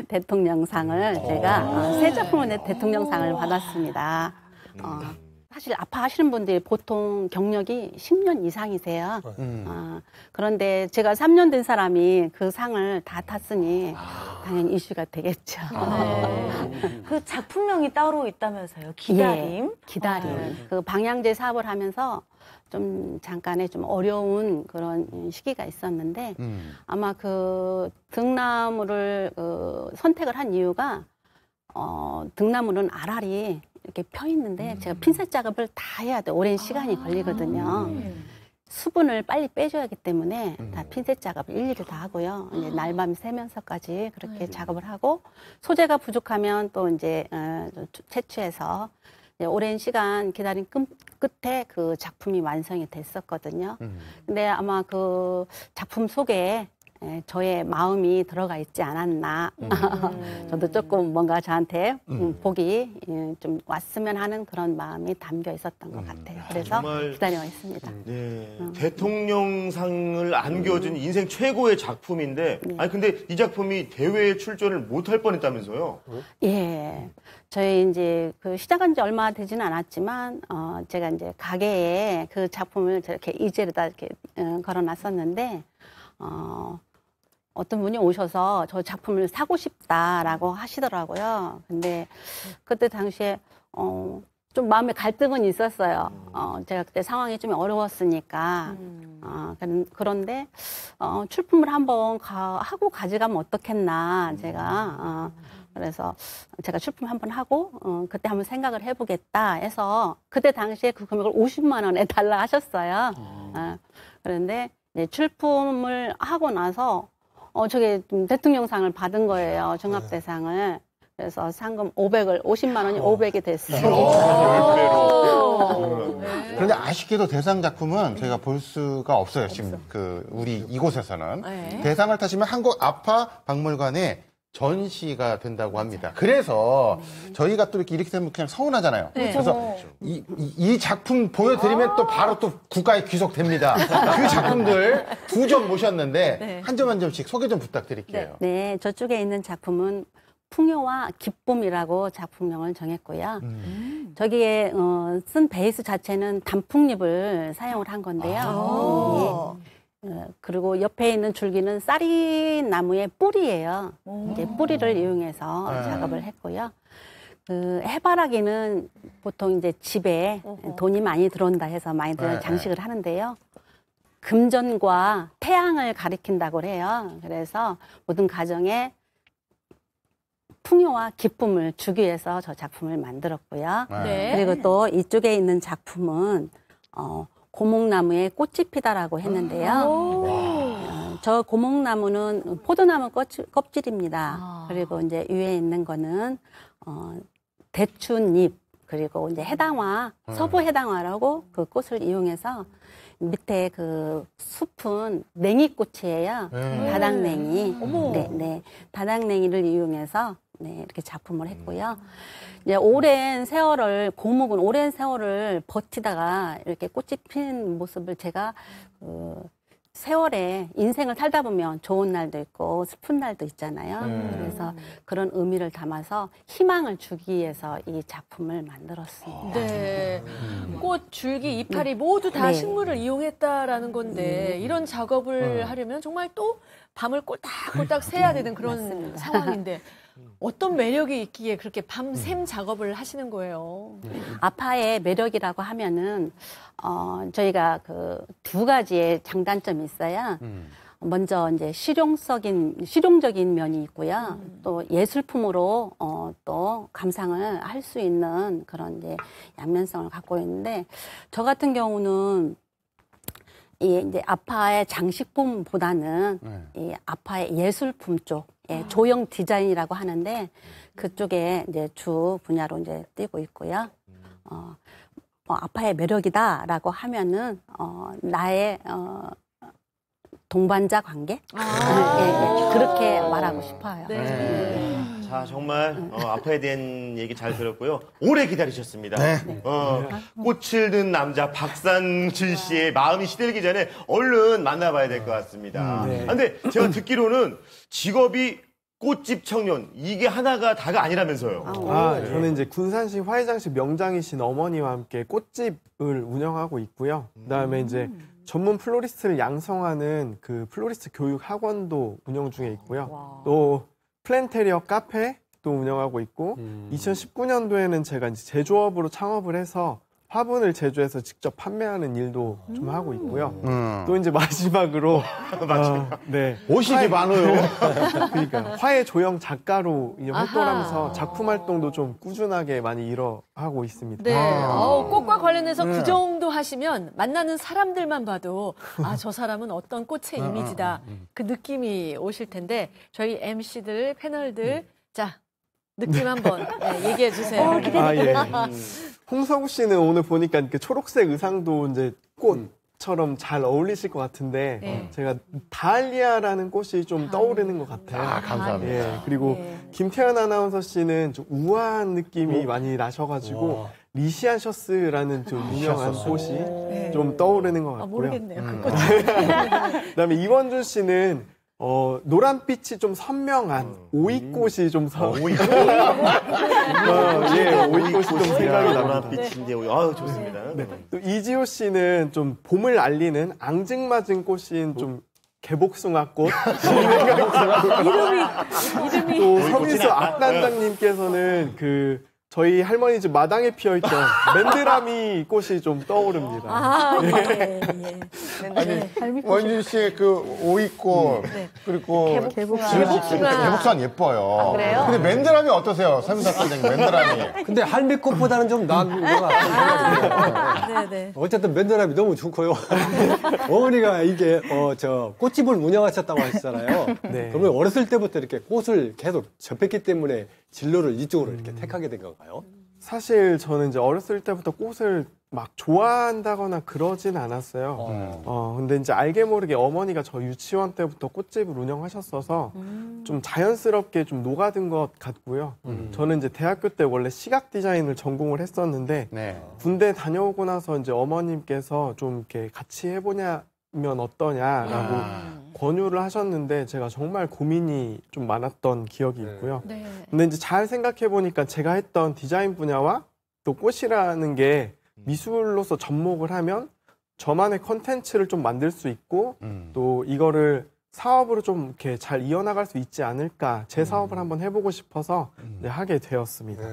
대통령상을 제가 새 작품으로 대통령상을 받았습니다. 사실 아파하시는 분들이 보통 경력이 10년 이상이세요. 그런데 제가 3년 된 사람이 그 상을 다 탔으니 당연히 이슈가 되겠죠. 그 작품명이 따로 있다면서요? 기다림? 예, 기다림. 그 방향제 사업을 하면서 좀 잠깐의 좀 어려운 그런 시기가 있었는데 아마 그 등나무를 선택을 한 이유가 등나무는 알알이 이렇게 펴 있는데 제가 핀셋 작업을 다 해야 돼. 오랜 시간이 걸리거든요. 수분을 빨리 빼줘야 하기 때문에 다 핀셋 작업을 일일이 다 하고요. 이제 날밤 새면서까지 그렇게 작업을 하고 소재가 부족하면 또 이제 채취해서 오랜 시간 기다린 끝에 그 작품이 완성이 됐었거든요. 근데 아마 그 작품 속에 저의 마음이 들어가 있지 않았나. 저도 조금 뭔가 저한테 복이 좀 왔으면 하는 그런 마음이 담겨 있었던 것 같아요. 그래서 기다려 있습니다. 네. 대통령상을 안겨준 인생 최고의 작품인데, 아니 근데 이 작품이 대회에 출전을 못할 뻔했다면서요? 예. 저희 이제 그 시작한 지 얼마 되지는 않았지만, 제가 이제 가게에 그 작품을 저렇게 이젤에다 이렇게 걸어놨었는데, 어떤 분이 오셔서 저 작품을 사고 싶다라고 하시더라고요. 근데 그때 당시에, 좀 마음에 갈등은 있었어요. 제가 그때 상황이 좀 어려웠으니까. 그런데, 출품을 한번 하고 가져가면 어떻겠나, 제가. 그래서 제가 출품 한번 하고, 그때 한번 생각을 해보겠다 해서, 그때 당시에 그 금액을 50만 원에 달라 하셨어요. 그런데, 이제 출품을 하고 나서, 저게 대통령상을 받은 거예요. 종합대상을. 그래서 상금 50만 원이 500이 됐어요. 그런데 아쉽게도 대상 작품은 저희가 볼 수가 없어요. 지금 우리 이곳에서는. 대상을 타시면 한국 아파 박물관에 전시가 된다고 합니다. 그래서 저희가 또 이렇게 되면 그냥 서운하잖아요. 그래서 이 작품 보여드리면 또 바로 또 국가에 귀속됩니다. 그 작품들 2점 모셨는데 한 점 한 점씩 소개 좀 부탁드릴게요. 네, 저쪽에 있는 작품은 풍요와 기쁨이라고 작품명을 정했고요. 저기에 쓴 베이스 자체는 단풍잎을 사용을 한 건데요. 그리고 옆에 있는 줄기는 쌀이나무의 뿌리예요. 이제 뿌리를 이용해서 작업을 했고요. 그 해바라기는 보통 이제 집에 돈이 많이 들어온다 해서 많이 장식을 하는데요. 금전과 태양을 가리킨다고 해요. 그래서 모든 가정에 풍요와 기쁨을 주기 위해서 저 작품을 만들었고요. 그리고 또 이쪽에 있는 작품은 고목나무에 꽃이 피다라고 했는데요. 저 고목나무는 포도나무 껍질입니다. 그리고 이제 위에 있는 거는 대추잎, 그리고 이제 해당화, 서부 해당화라고 그 꽃을 이용해서 밑에 그 숲은 냉이꽃이에요. 다닥냉이. 네. 다닥냉이를 이용해서 이렇게 작품을 했고요. 이제 오랜 세월을, 고목은 오랜 세월을 버티다가 이렇게 꽃이 핀 모습을 제가 세월에 인생을 살다 보면 좋은 날도 있고 슬픈 날도 있잖아요. 그래서 그런 의미를 담아서 희망을 주기 위해서 이 작품을 만들었습니다. 네. 꽃, 줄기, 이파리 모두 다 식물을 이용했다라는 건데 이런 작업을 하려면 정말 또 밤을 꼴딱꼴딱 새야 되는 그런 상황인데 어떤 매력이 있기에 그렇게 밤샘 작업을 하시는 거예요? 아파의 매력이라고 하면은 저희가 그 2가지의 장단점이 있어요. 먼저 이제 실용적인 면이 있고요. 또 예술품으로 또 감상을 할 수 있는 그런 이제 양면성을 갖고 있는데 저 같은 경우는 이제 아파의 장식품보다는 이 아파의 예술품 쪽, 조형 디자인이라고 하는데 그쪽에 이제 주 분야로 이제 뛰고 있고요. 아파의 매력이다라고 하면은 나의 동반자 관계 그렇게 말하고 싶어요. 자, 정말 아파에 대한 얘기 잘 들었고요. 오래 기다리셨습니다. 꽃을 든 남자 박상준 씨의 마음이 시들기 전에 얼른 만나봐야 될 것 같습니다. 근데 제가 듣기로는 직업이 꽃집 청년, 이게 하나가 다가 아니라면서요. 저는 이제 군산시 화훼장식 명장이신 어머니와 함께 꽃집을 운영하고 있고요. 그다음에 이제 전문 플로리스트를 양성하는 그 플로리스트 교육 학원도 운영 중에 있고요. 또 플랜테리어 카페 또 운영하고 있고 2019년도에는 제가 이제 제조업으로 창업을 해서 화분을 제조해서 직접 판매하는 일도 좀 하고 있고요. 또 이제 마지막으로 오식이 많아요. 그러니까 화해 조형 작가로 이제 활동하면서 작품 활동도 좀 꾸준하게 많이 하고 있습니다. 네. 꽃과 관련해서 그 정도 하시면 만나는 사람들만 봐도 저 사람은 어떤 꽃의 이미지다. 그 느낌이 오실 텐데 저희 MC들, 패널들 자, 느낌 한번 얘기해 주세요. 홍석우 씨는 오늘 보니까 이렇게 초록색 의상도 이제 꽃 꽃처럼 잘 어울리실 것 같은데 제가 다알리아라는 꽃이 좀 떠오르는 것 같아요. 아, 감사합니다. 예, 그리고 김태현 아나운서 씨는 좀 우아한 느낌이 많이 나셔가지고 리시안셔스라는 좀 유명한 꽃이 좀 떠오르는 것 같고요. 모르겠네요. 그다음에 이원준 씨는 노란빛이 좀 선명한 오이꽃이 좀 오이꽃이 좀 생각이 납니다. 노란빛인데 아유 좋습니다. 네. 또 이지호 씨는 좀 봄을 알리는 앙증맞은 꽃인 좀 개복숭아꽃. 이름이 또 서민수 악단장님께서는 저희 할머니 집 마당에 피어있던 맨드라미 꽃이 좀 떠오릅니다. 아, 예. 아니, 원준 씨의 그 오이꽃, 그리고 개복숭아 예뻐요. 그래요? 근데 맨드라미 어떠세요? 서민수 악단장님, 맨드라미. 근데 할미꽃보다는 좀 나은 것 같아요. 네. 어쨌든 맨드라미 너무 좋고요. 어머니가 이게 꽃집을 운영하셨다고 하셨잖아요. 네. 그러면 어렸을 때부터 이렇게 꽃을 계속 접했기 때문에 진로를 이쪽으로 이렇게 택하게 된 건가요? 사실 저는 이제 어렸을 때부터 꽃을 막 좋아한다거나 그러진 않았어요. 근데 이제 알게 모르게 어머니가 저 유치원 때부터 꽃집을 운영하셨어서 좀 자연스럽게 좀 녹아든 것 같고요. 저는 이제 대학교 때 원래 시각 디자인을 전공을 했었는데 군대 다녀오고 나서 이제 어머님께서 좀 이렇게 같이 해보냐면 어떠냐라고 권유를 하셨는데 제가 정말 고민이 좀 많았던 기억이 있고요. 근데 이제 잘 생각해 보니까 제가 했던 디자인 분야와 또 꽃이라는 게 미술로서 접목을 하면 저만의 컨텐츠를 좀 만들 수 있고 또 이거를 사업으로 좀 이렇게 잘 이어나갈 수 있지 않을까 제 사업을 한번 해보고 싶어서 하게 되었습니다.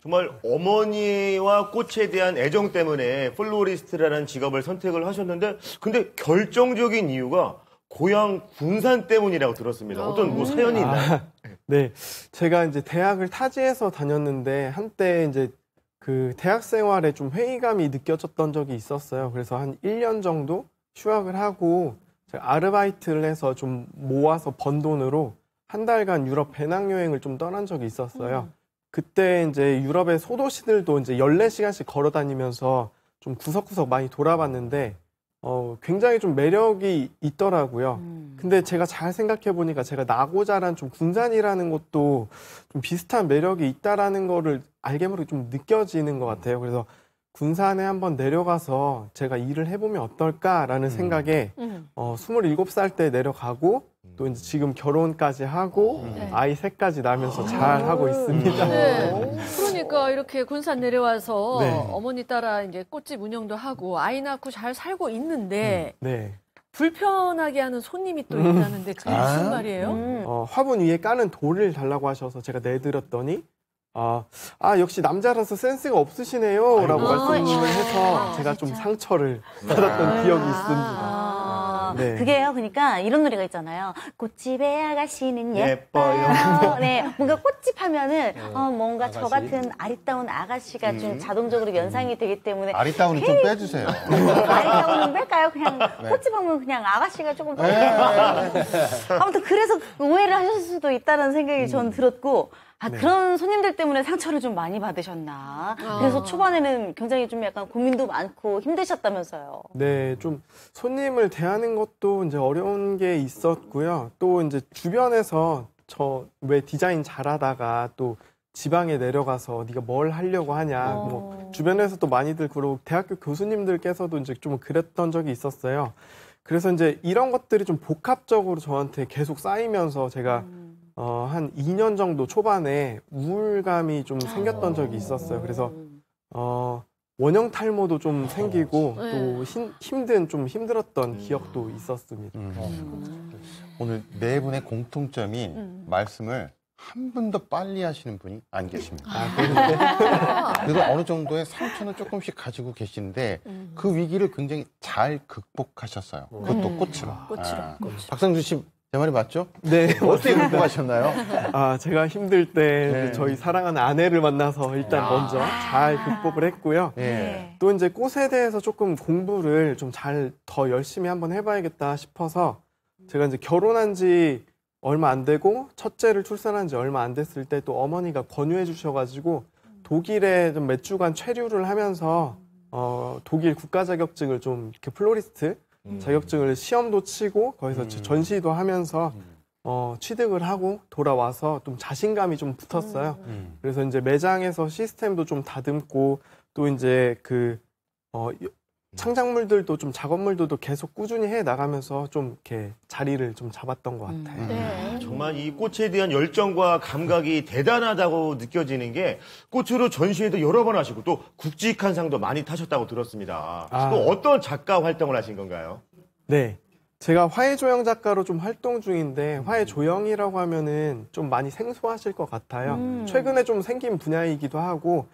정말 어머니와 꽃에 대한 애정 때문에 플로리스트라는 직업을 선택을 하셨는데 근데 결정적인 이유가 고향 군산 때문이라고 들었습니다. 어떤 뭐 사연이 있나요? 네, 제가 이제 대학을 타지에서 다녔는데 한때 이제 그 대학 생활에 좀 회의감이 느껴졌던 적이 있었어요. 그래서 한 1년 정도 휴학을 하고 제가 아르바이트를 해서 좀 모아서 번 돈으로 한 달간 유럽 배낭여행을 좀 떠난 적이 있었어요. 그때 이제 유럽의 소도시들도 이제 14시간씩 걸어 다니면서 좀 구석구석 많이 돌아봤는데 굉장히 좀 매력이 있더라고요. 근데 제가 잘 생각해 보니까 제가 나고 자란 좀 군산이라는 곳도 좀 비슷한 매력이 있다라는 거를 알게 모르게 좀 느껴지는 것 같아요. 그래서 군산에 한번 내려가서 제가 일을 해보면 어떨까라는 생각에 27살 때 내려가고 또 이제 지금 결혼까지 하고 아이 셋까지 낳으면서 잘 하고 있습니다. 그러니까 이렇게 군산 내려와서 어머니 따라 이제 꽃집 운영도 하고 아이 낳고 잘 살고 있는데 불편하게 하는 손님이 또 있다는데 그게 무슨 말이에요? 화분 위에 까는 돌을 달라고 하셔서 제가 내드렸더니 역시 남자라서 센스가 없으시네요 라고 말씀을 해서 제가 좀 상처를 받았던 기억이 있습니다. 그게요. 그러니까 이런 노래가 있잖아요. 꽃집의 아가씨는 예뻐요. 네, 뭔가 꽃집 하면은 뭔가 아가씨? 저 같은 아리따운 아가씨가 좀 자동적으로 연상이 되기 때문에 아리따운은 좀 빼주세요. 아리따운은 뺄까요? 그냥 꽃집 하면 그냥 아가씨가 조금 아무튼 그래서 오해를 하셨을 수도 있다는 생각이 전 들었고 그런 손님들 때문에 상처를 좀 많이 받으셨나. 그래서 초반에는 굉장히 좀 약간 고민도 많고 힘드셨다면서요. 네, 좀 손님을 대하는 것도 이제 어려운 게 있었고요. 또 이제 주변에서 저 왜 디자인 잘하다가 또 지방에 내려가서 네가 뭘 하려고 하냐. 뭐 주변에서도 많이들 그러고 대학교 교수님들께서도 이제 좀 그랬던 적이 있었어요. 그래서 이제 이런 것들이 좀 복합적으로 저한테 계속 쌓이면서 제가 한 2년 정도 초반에 우울감이 좀 생겼던 적이 있었어요. 그래서 원형 탈모도 좀 생기고 또 좀 힘들었던 기억도 있었습니다. 오늘 네 분의 공통점인 말씀을 한 분도 빨리 하시는 분이 안 계십니다. 그래도 어느 정도의 상처는 조금씩 가지고 계신데 그 위기를 굉장히 잘 극복하셨어요. 그것도 꽃으로. 박상준 씨, 제 말이 맞죠? 네. 어떻게 극복하셨나요? 제가 힘들 때 저희 사랑하는 아내를 만나서 일단 먼저 잘 극복을 했고요. 또 이제 꽃에 대해서 조금 공부를 좀 더 열심히 한번 해봐야겠다 싶어서 제가 이제 결혼한 지 얼마 안 되고 첫째를 출산한 지 얼마 안 됐을 때 또 어머니가 권유해 주셔가지고 독일에 좀 몇 주간 체류를 하면서 독일 국가 자격증을 좀 이렇게 플로리스트 자격증을 시험도 치고 거기서 전시도 하면서 취득을 하고 돌아와서 좀 자신감이 좀 붙었어요. 그래서 이제 매장에서 시스템도 좀 다듬고 또 이제 창작물들도 좀 작업물들도 계속 꾸준히 해 나가면서 좀 이렇게 자리를 좀 잡았던 것 같아요. 네. 정말 이 꽃에 대한 열정과 감각이 대단하다고 느껴지는 게 꽃으로 전시회도 여러 번 하시고 또 굵직한 상도 많이 타셨다고 들었습니다. 또 어떤 작가 활동을 하신 건가요? 네. 제가 화해조형 작가로 좀 활동 중인데 화해조형이라고 하면은 좀 많이 생소하실 것 같아요. 최근에 좀 생긴 분야이기도 하고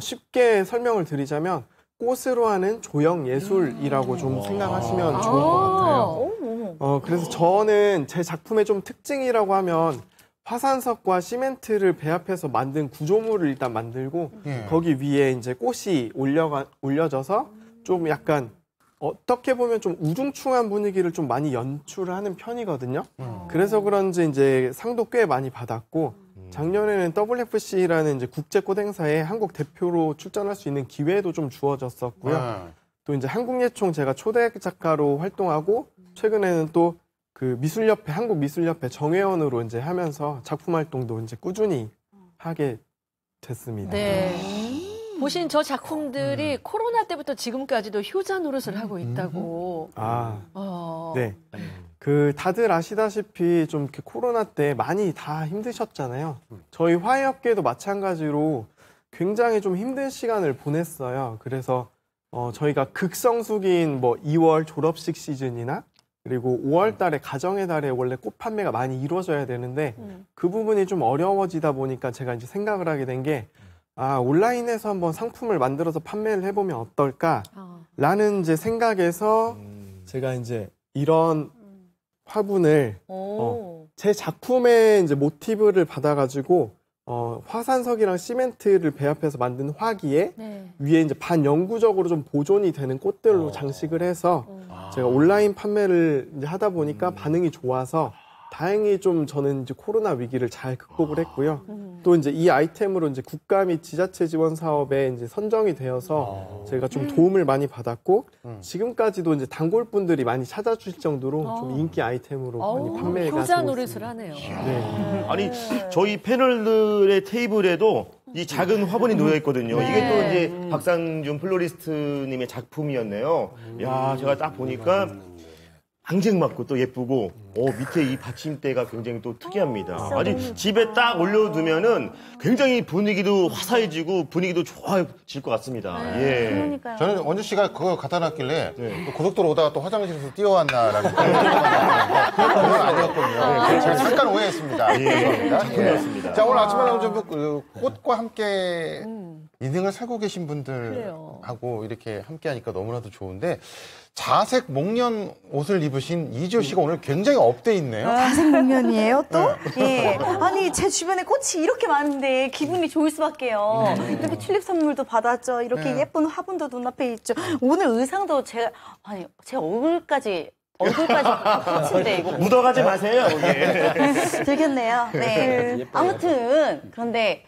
쉽게 설명을 드리자면 꽃으로 하는 조형 예술이라고 좀 생각하시면 좋을 것 같아요. 그래서 저는 제 작품의 좀 특징이라고 하면 화산석과 시멘트를 배합해서 만든 구조물을 일단 만들고 거기 위에 이제 꽃이 올려져서 좀 약간 어떻게 보면 좀 우중충한 분위기를 좀 많이 연출을 하는 편이거든요. 그래서 그런지 이제 상도 꽤 많이 받았고 작년에는 WFC라는 이제 국제꽃 행사에 한국 대표로 출전할 수 있는 기회도 좀 주어졌었고요. 또 이제 한국예총 제가 초대 작가로 활동하고 최근에는 또 그 미술협회 한국미술협회 정회원으로 이제 하면서 작품 활동도 이제 꾸준히 하게 됐습니다. 네. 보신 저 작품들이 코로나 때부터 지금까지도 효자 노릇을 하고 있다고. 네. 다들 아시다시피 좀 이렇게 코로나 때 많이 다 힘드셨잖아요. 저희 화해업계도 마찬가지로 굉장히 좀 힘든 시간을 보냈어요. 그래서 저희가 극성수기인 2월 졸업식 시즌이나 그리고 5월 달에 가정의 달에 원래 꽃 판매가 많이 이루어져야 되는데 그 부분이 좀 어려워지다 보니까 제가 이제 생각을 하게 된 게 온라인에서 한번 상품을 만들어서 판매를 해보면 어떨까라는 이제 생각에서 제가 이제 이런 화분을 제 작품의 이제 모티브를 받아가지고 화산석이랑 시멘트를 배합해서 만든 화기에 위에 이제 반영구적으로 좀 보존이 되는 꽃들로 장식을 해서 제가 온라인 판매를 이제 하다 보니까 반응이 좋아서 다행히 좀 저는 이제 코로나 위기를 잘 극복을 했고요. 또 이제 이 아이템으로 이제 국가 및 지자체 지원 사업에 이제 선정이 되어서 제가 좀 도움을 많이 받았고 지금까지도 이제 단골분들이 많이 찾아주실 정도로 좀 인기 아이템으로 많이 판매가 효자 되고 노릇을 있습니다. 하네요. 네. 아니 저희 패널들의 테이블에도 이 작은 화분이 놓여 있거든요. 이게 또 이제 박상준 플로리스트님의 작품이었네요. 야, 제가 딱 보니까 앙증맞고 또 예쁘고 밑에 이 받침대가 굉장히 또 특이합니다. 아주 집에 딱 올려두면은 굉장히 분위기도 화사해지고 분위기도 좋아질 것 같습니다. 예. 그러니까요. 저는 원주 씨가 그거 갖다 놨길래 또 고속도로 오다가 또 화장실에서 뛰어왔나라는 그건 아니었거든요. 제가 잠깐 오해했습니다. 죄송합니다. 작품이었습니다. 자, 오늘 아침에 나온 꽃과 함께 인생을 살고 계신 분들하고 이렇게 함께 하니까 너무나도 좋은데 자색 목련 옷을 입으신 이지호 씨가 오늘 굉장히 업돼 있네요. 자색 목련이에요 또? 예. 아니 제 주변에 꽃이 이렇게 많은데 기분이 좋을 수밖에요. 이렇게 튤립 선물도 받았죠. 이렇게 예쁜 화분도 눈앞에 있죠. 오늘 의상도 제 얼굴까지 꽃인데 이거 묻어가지 마세요. 들겠네요. 네. 아무튼 그런데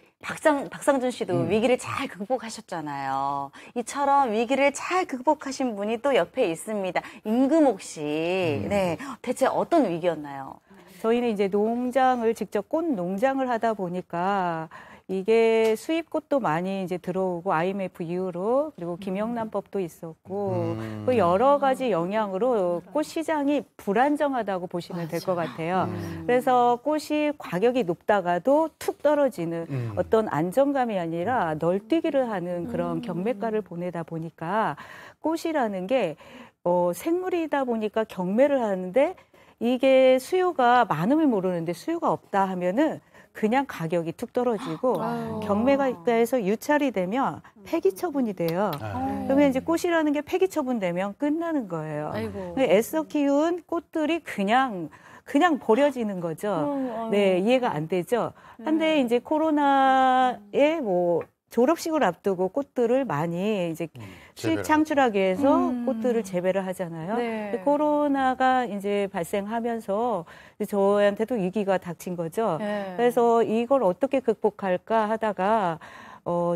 박상준 씨도 위기를 잘 극복하셨잖아요. 이처럼 위기를 잘 극복하신 분이 또 옆에 있습니다. 임금옥 씨. 네. 대체 어떤 위기였나요? 저희는 이제 농장을 직접 꽃 농장을 하다 보니까 이게 수입꽃도 많이 이제 들어오고 IMF 이후로 그리고 김영란법도 있었고 그 여러 가지 영향으로 꽃 시장이 불안정하다고 보시면 될 것 같아요. 그래서 꽃이 가격이 높다가도 툭 떨어지는 어떤 안정감이 아니라 널뛰기를 하는 그런 경매가를 보내다 보니까 꽃이라는 게 생물이다 보니까 경매를 하는데 이게 수요가 많으면 모르는데 수요가 없다 하면은 그냥 가격이 툭 떨어지고 경매가에서 유찰이 되면 폐기 처분이 돼요. 그러면 이제 꽃이라는 게 폐기 처분되면 끝나는 거예요. 애써 키운 꽃들이 그냥 버려지는 거죠. 네, 이해가 안 되죠. 근데 이제 코로나에 졸업식을 앞두고 꽃들을 많이 이제 수익 창출하기 위해서 꽃들을 재배를 하잖아요. 네. 코로나가 이제 발생하면서 저한테도 위기가 닥친 거죠. 네. 그래서 이걸 어떻게 극복할까 하다가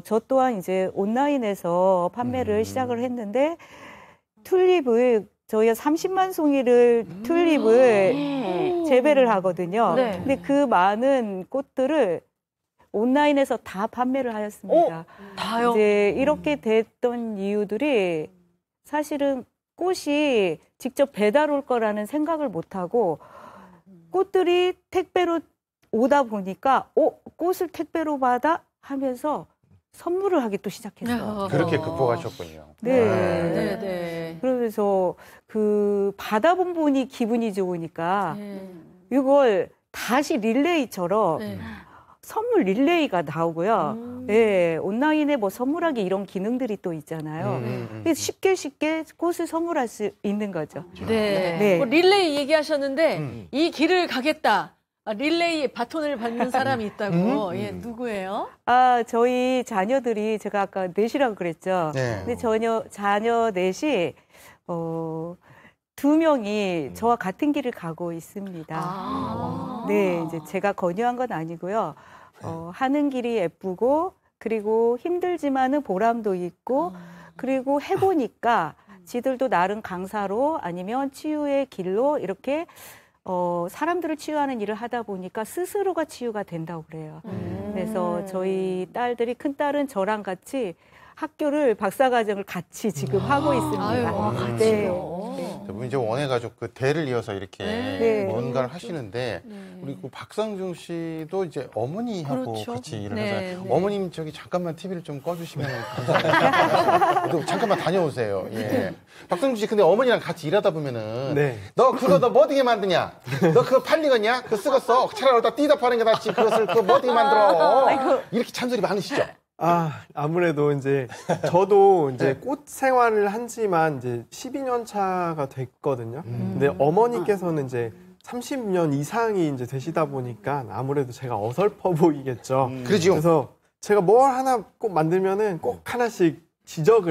저 또한 이제 온라인에서 판매를 시작을 했는데 튤립을 저희가 30만 송이를 튤립을 재배를 하거든요. 네. 근데 그 많은 꽃들을 온라인에서 다 판매를 하였습니다. 다요? 이제 이렇게 됐던 이유들이 사실은 꽃이 직접 배달 올 거라는 생각을 못 하고 꽃들이 택배로 오다 보니까 꽃을 택배로 받아 하면서 선물을 하기 또 시작했어요. 그렇게 극복하셨군요. 네. 그러면서 그 받아본 분이 기분이 좋으니까 이걸 다시 릴레이처럼 선물 릴레이가 나오고요. 예, 온라인에 뭐 선물하기 이런 기능들이 또 있잖아요. 그래서 쉽게 꽃을 선물할 수 있는 거죠. 네. 뭐 릴레이 얘기하셨는데 이 길을 가겠다. 릴레이 바톤을 받는 사람이 있다고. 예, 누구예요? 저희 자녀들이 제가 아까 넷이라고 그랬죠. 네. 근데 자녀 넷이 2명이 저와 같은 길을 가고 있습니다. 네, 이제 제가 권유한 건 아니고요. 하는 길이 예쁘고 그리고 힘들지만은 보람도 있고 그리고 해보니까 지들도 나름 강사로 아니면 치유의 길로 이렇게 사람들을 치유하는 일을 하다 보니까 스스로가 치유가 된다고 그래요. 그래서 저희 딸들이 큰 딸은 저랑 같이 학교를 박사과정을 같이 지금 하고 있습니다. 네. 이제 원해가지고 그 대를 이어서 이렇게 뭔가를 하시는데 우리 그 박상중 씨도 이제 어머니하고 같이 일을 해서 어머님 저기 잠깐만 TV를 좀 꺼주시면 감사합니다. 잠깐만 다녀오세요. 예. 박상중 씨 근데 어머니랑 같이 일하다 보면은 너 그거 너 뭐 어떻게 만드냐? 너 그거 팔리겠냐? 그거 쓰겄어? 차라리 어디다 띠다 파는 게 낫지. 그것을 그거 뭐 어떻게 만들어? 이렇게 잔소리 많으시죠? 아무래도 이제 저도 이제 꽃 생활을 한 지만 이제 12년 차가 됐거든요. 근데 어머니께서는 이제 30년 이상이 이제 되시다 보니까 아무래도 제가 어설퍼 보이겠죠. 그렇죠. 그래서 제가 뭘 하나 꼭 만들면은 꼭 하나씩 지적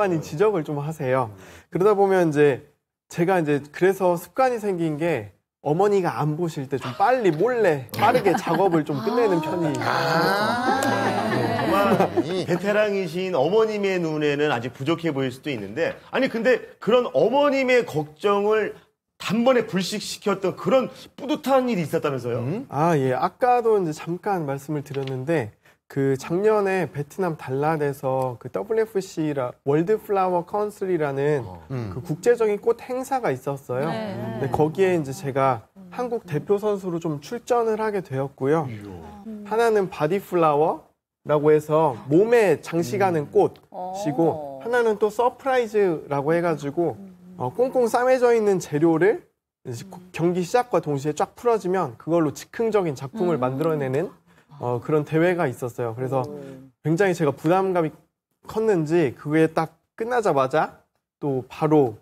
아닌 지적을 좀 하세요. 그러다 보면 이제 제가 이제 그래서 습관이 생긴 게 어머니가 안 보실 때 좀 빨리 몰래 빠르게 작업을 좀 끝내는 편이 정말 베테랑이신 어머님의 눈에는 아직 부족해 보일 수도 있는데 아니 근데 그런 어머님의 걱정을 단번에 불식시켰던 그런 뿌듯한 일이 있었다면서요? 예. 아까도 이제 잠깐 말씀을 드렸는데 그 작년에 베트남 달랏에서 그 WFC라 월드 플라워 카운슬이라는 그 국제적인 꽃 행사가 있었어요. 근데 거기에 이제 제가 한국 대표 선수로 좀 출전을 하게 되었고요. 하나는 바디 플라워라고 해서 몸에 장식하는 꽃이고 하나는 또 서프라이즈라고 해가지고 꽁꽁 싸매져 있는 재료를 경기 시작과 동시에 쫙 풀어지면 그걸로 즉흥적인 작품을 만들어내는 그런 대회가 있었어요. 그래서 굉장히 제가 부담감이 컸는지 그게 딱 끝나자마자 또 바로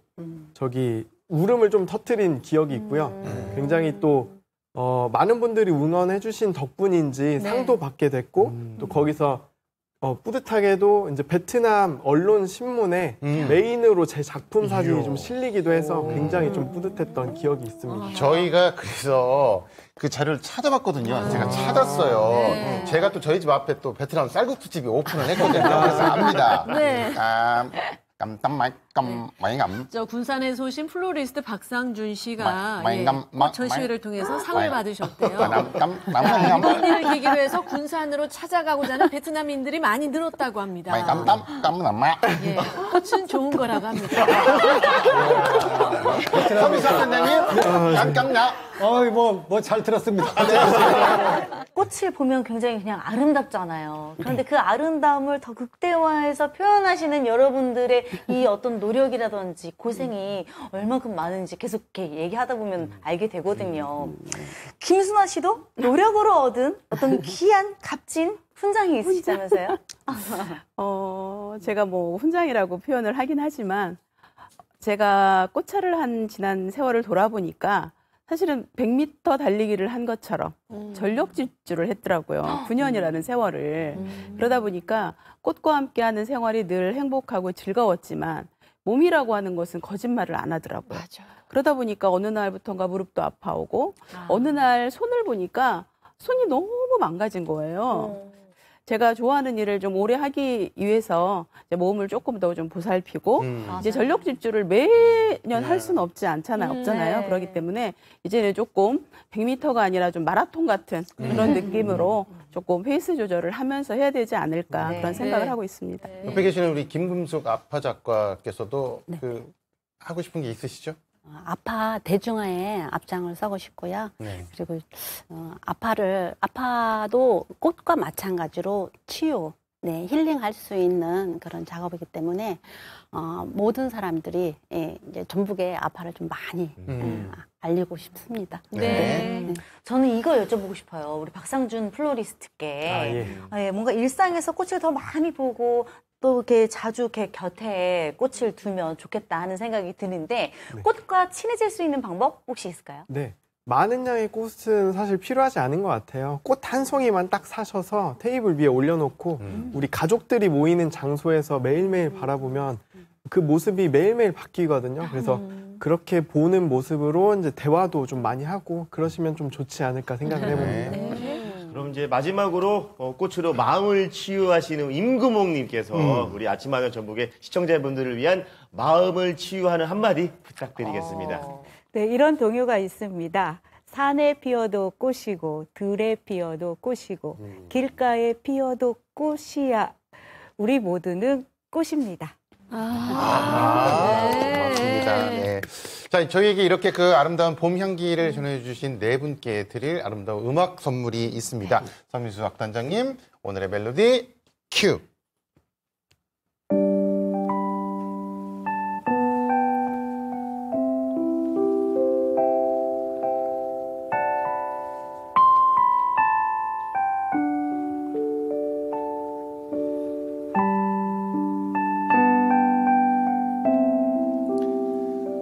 저기 울음을 좀 터뜨린 기억이 있고요. 굉장히 또 많은 분들이 응원해주신 덕분인지 상도 받게 됐고 또 거기서 뿌듯하게도 이제 베트남 언론 신문에 메인으로 제 작품 사진이 좀 실리기도 해서 굉장히 좀 뿌듯했던 기억이 있습니다. 저희가 그래서 그 자료를 찾아봤거든요. 제가 찾았어요. 제가 또 저희 집 앞에 또 베트남 쌀국수집이 오픈을 했거든요. 그래서 압니다. 저 군산에서 오신 플로리스트 박상준 씨가 꽃 전시회를 통해서 상을 받으셨대요. 이번을 계기로 해서 군산으로 찾아가고자 하는 베트남인들이 많이 늘었다고 합니다. 꽃은 좋은 거라고 합니다. 서비스 선생님, 깜깜나. 뭐 잘 들었습니다. 꽃을 보면 굉장히 그냥 아름답잖아요. 그런데 그 아름다움을 더 극대화해서 표현하시는 여러분들의 이 어떤 노력이라든지 고생이 얼마큼 많은지 계속 이렇게 얘기하다 보면 알게 되거든요. 김순아 씨도 노력으로 얻은 어떤 귀한 값진 훈장이 있으시다면서요? 제가 뭐 훈장이라고 표현을 하긴 하지만 제가 꽃차를 한 지난 세월을 돌아보니까 사실은 100m 달리기를 한 것처럼 전력 질주를 했더라고요. 9년이라는 세월을. 그러다 보니까 꽃과 함께하는 생활이 늘 행복하고 즐거웠지만 몸이라고 하는 것은 거짓말을 안 하더라고요. 맞아. 그러다 보니까 어느 날부터인가 무릎도 아파오고 어느 날 손을 보니까 손이 너무 망가진 거예요. 제가 좋아하는 일을 좀 오래 하기 위해서 이제 몸을 조금 더 좀 보살피고 이제 전력 질주를 매년 할 수는 없잖아요. 네. 그렇기 때문에 이제는 조금 100m가 아니라 좀 마라톤 같은 그런 느낌으로 조금 페이스 조절을 하면서 해야 되지 않을까 그런 생각을 하고 있습니다. 옆에 계시는 우리 김금숙 아파 작가께서도 그 하고 싶은 게 있으시죠? 아파 대중화에 앞장을 서고 싶고요. 네. 그리고 아파도 꽃과 마찬가지로 치유, 힐링할 수 있는 그런 작업이기 때문에 모든 사람들이 이제 전북의 아파를 좀 많이 알리고 싶습니다. 네. 저는 이거 여쭤보고 싶어요. 우리 박상준 플로리스트께. 뭔가 일상에서 꽃을 더 많이 보고 또 이렇게 자주 이렇게 곁에 꽃을 두면 좋겠다 하는 생각이 드는데 꽃과 친해질 수 있는 방법 혹시 있을까요? 네. 많은 양의 꽃은 사실 필요하지 않은 것 같아요. 꽃 한 송이만 딱 사셔서 테이블 위에 올려놓고 우리 가족들이 모이는 장소에서 매일매일 바라보면 그 모습이 매일매일 바뀌거든요. 그래서 그렇게 보는 모습으로 이제 대화도 좀 많이 하고 그러시면 좀 좋지 않을까 생각을 해봅니다. 그럼 이제 마지막으로 꽃으로 마음을 치유하시는 임금옥님께서 우리 아침마당 전북의 시청자분들을 위한 마음을 치유하는 한마디 부탁드리겠습니다. 네, 이런 동요가 있습니다. 산에 피어도 꽃이고 들에 피어도 꽃이고 길가에 피어도 꽃이야. 우리 모두는 꽃입니다. 고맙습니다. 네. 자, 저희에게 이렇게 그 아름다운 봄 향기를 전해주신 네 분께 드릴 아름다운 음악 선물이 있습니다. 서민수 악단장님, 오늘의 멜로디 큐.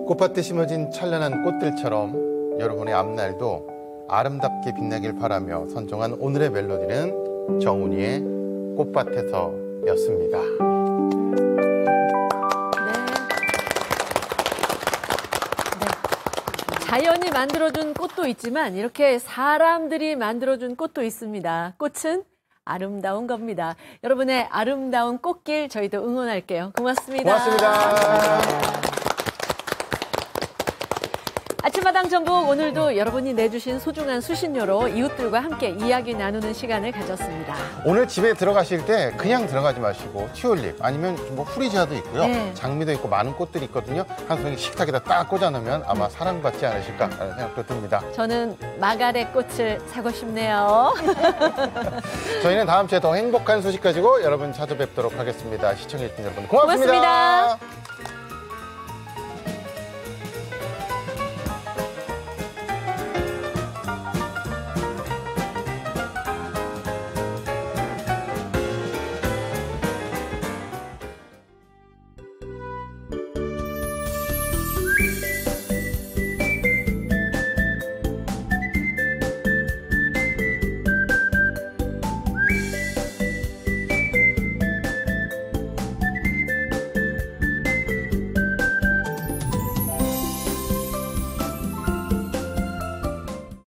꽃밭에 심어진 찬란한 꽃들처럼 여러분의 앞날도 아름답게 빛나길 바라며 선정한 오늘의 멜로디는 정훈이의 꽃밭에서였습니다. 자연이 만들어준 꽃도 있지만 이렇게 사람들이 만들어준 꽃도 있습니다. 꽃은 아름다운 겁니다. 여러분의 아름다운 꽃길 저희도 응원할게요. 고맙습니다. 고맙습니다. 아침마당 전북 오늘도 여러분이 내주신 소중한 수신료로 이웃들과 함께 이야기 나누는 시간을 가졌습니다. 오늘 집에 들어가실 때 그냥 들어가지 마시고 튤립 아니면 뭐 후리지아도 있고요. 네. 장미도 있고 많은 꽃들이 있거든요. 한 송이 식탁에다 딱 꽂아놓으면 아마 사랑받지 않으실까라는 생각도 듭니다. 저는 마가렛 꽃을 사고 싶네요. 저희는 다음 주에 더 행복한 소식 가지고 여러분 찾아뵙도록 하겠습니다. 시청해주신 여러분 고맙습니다. 고맙습니다.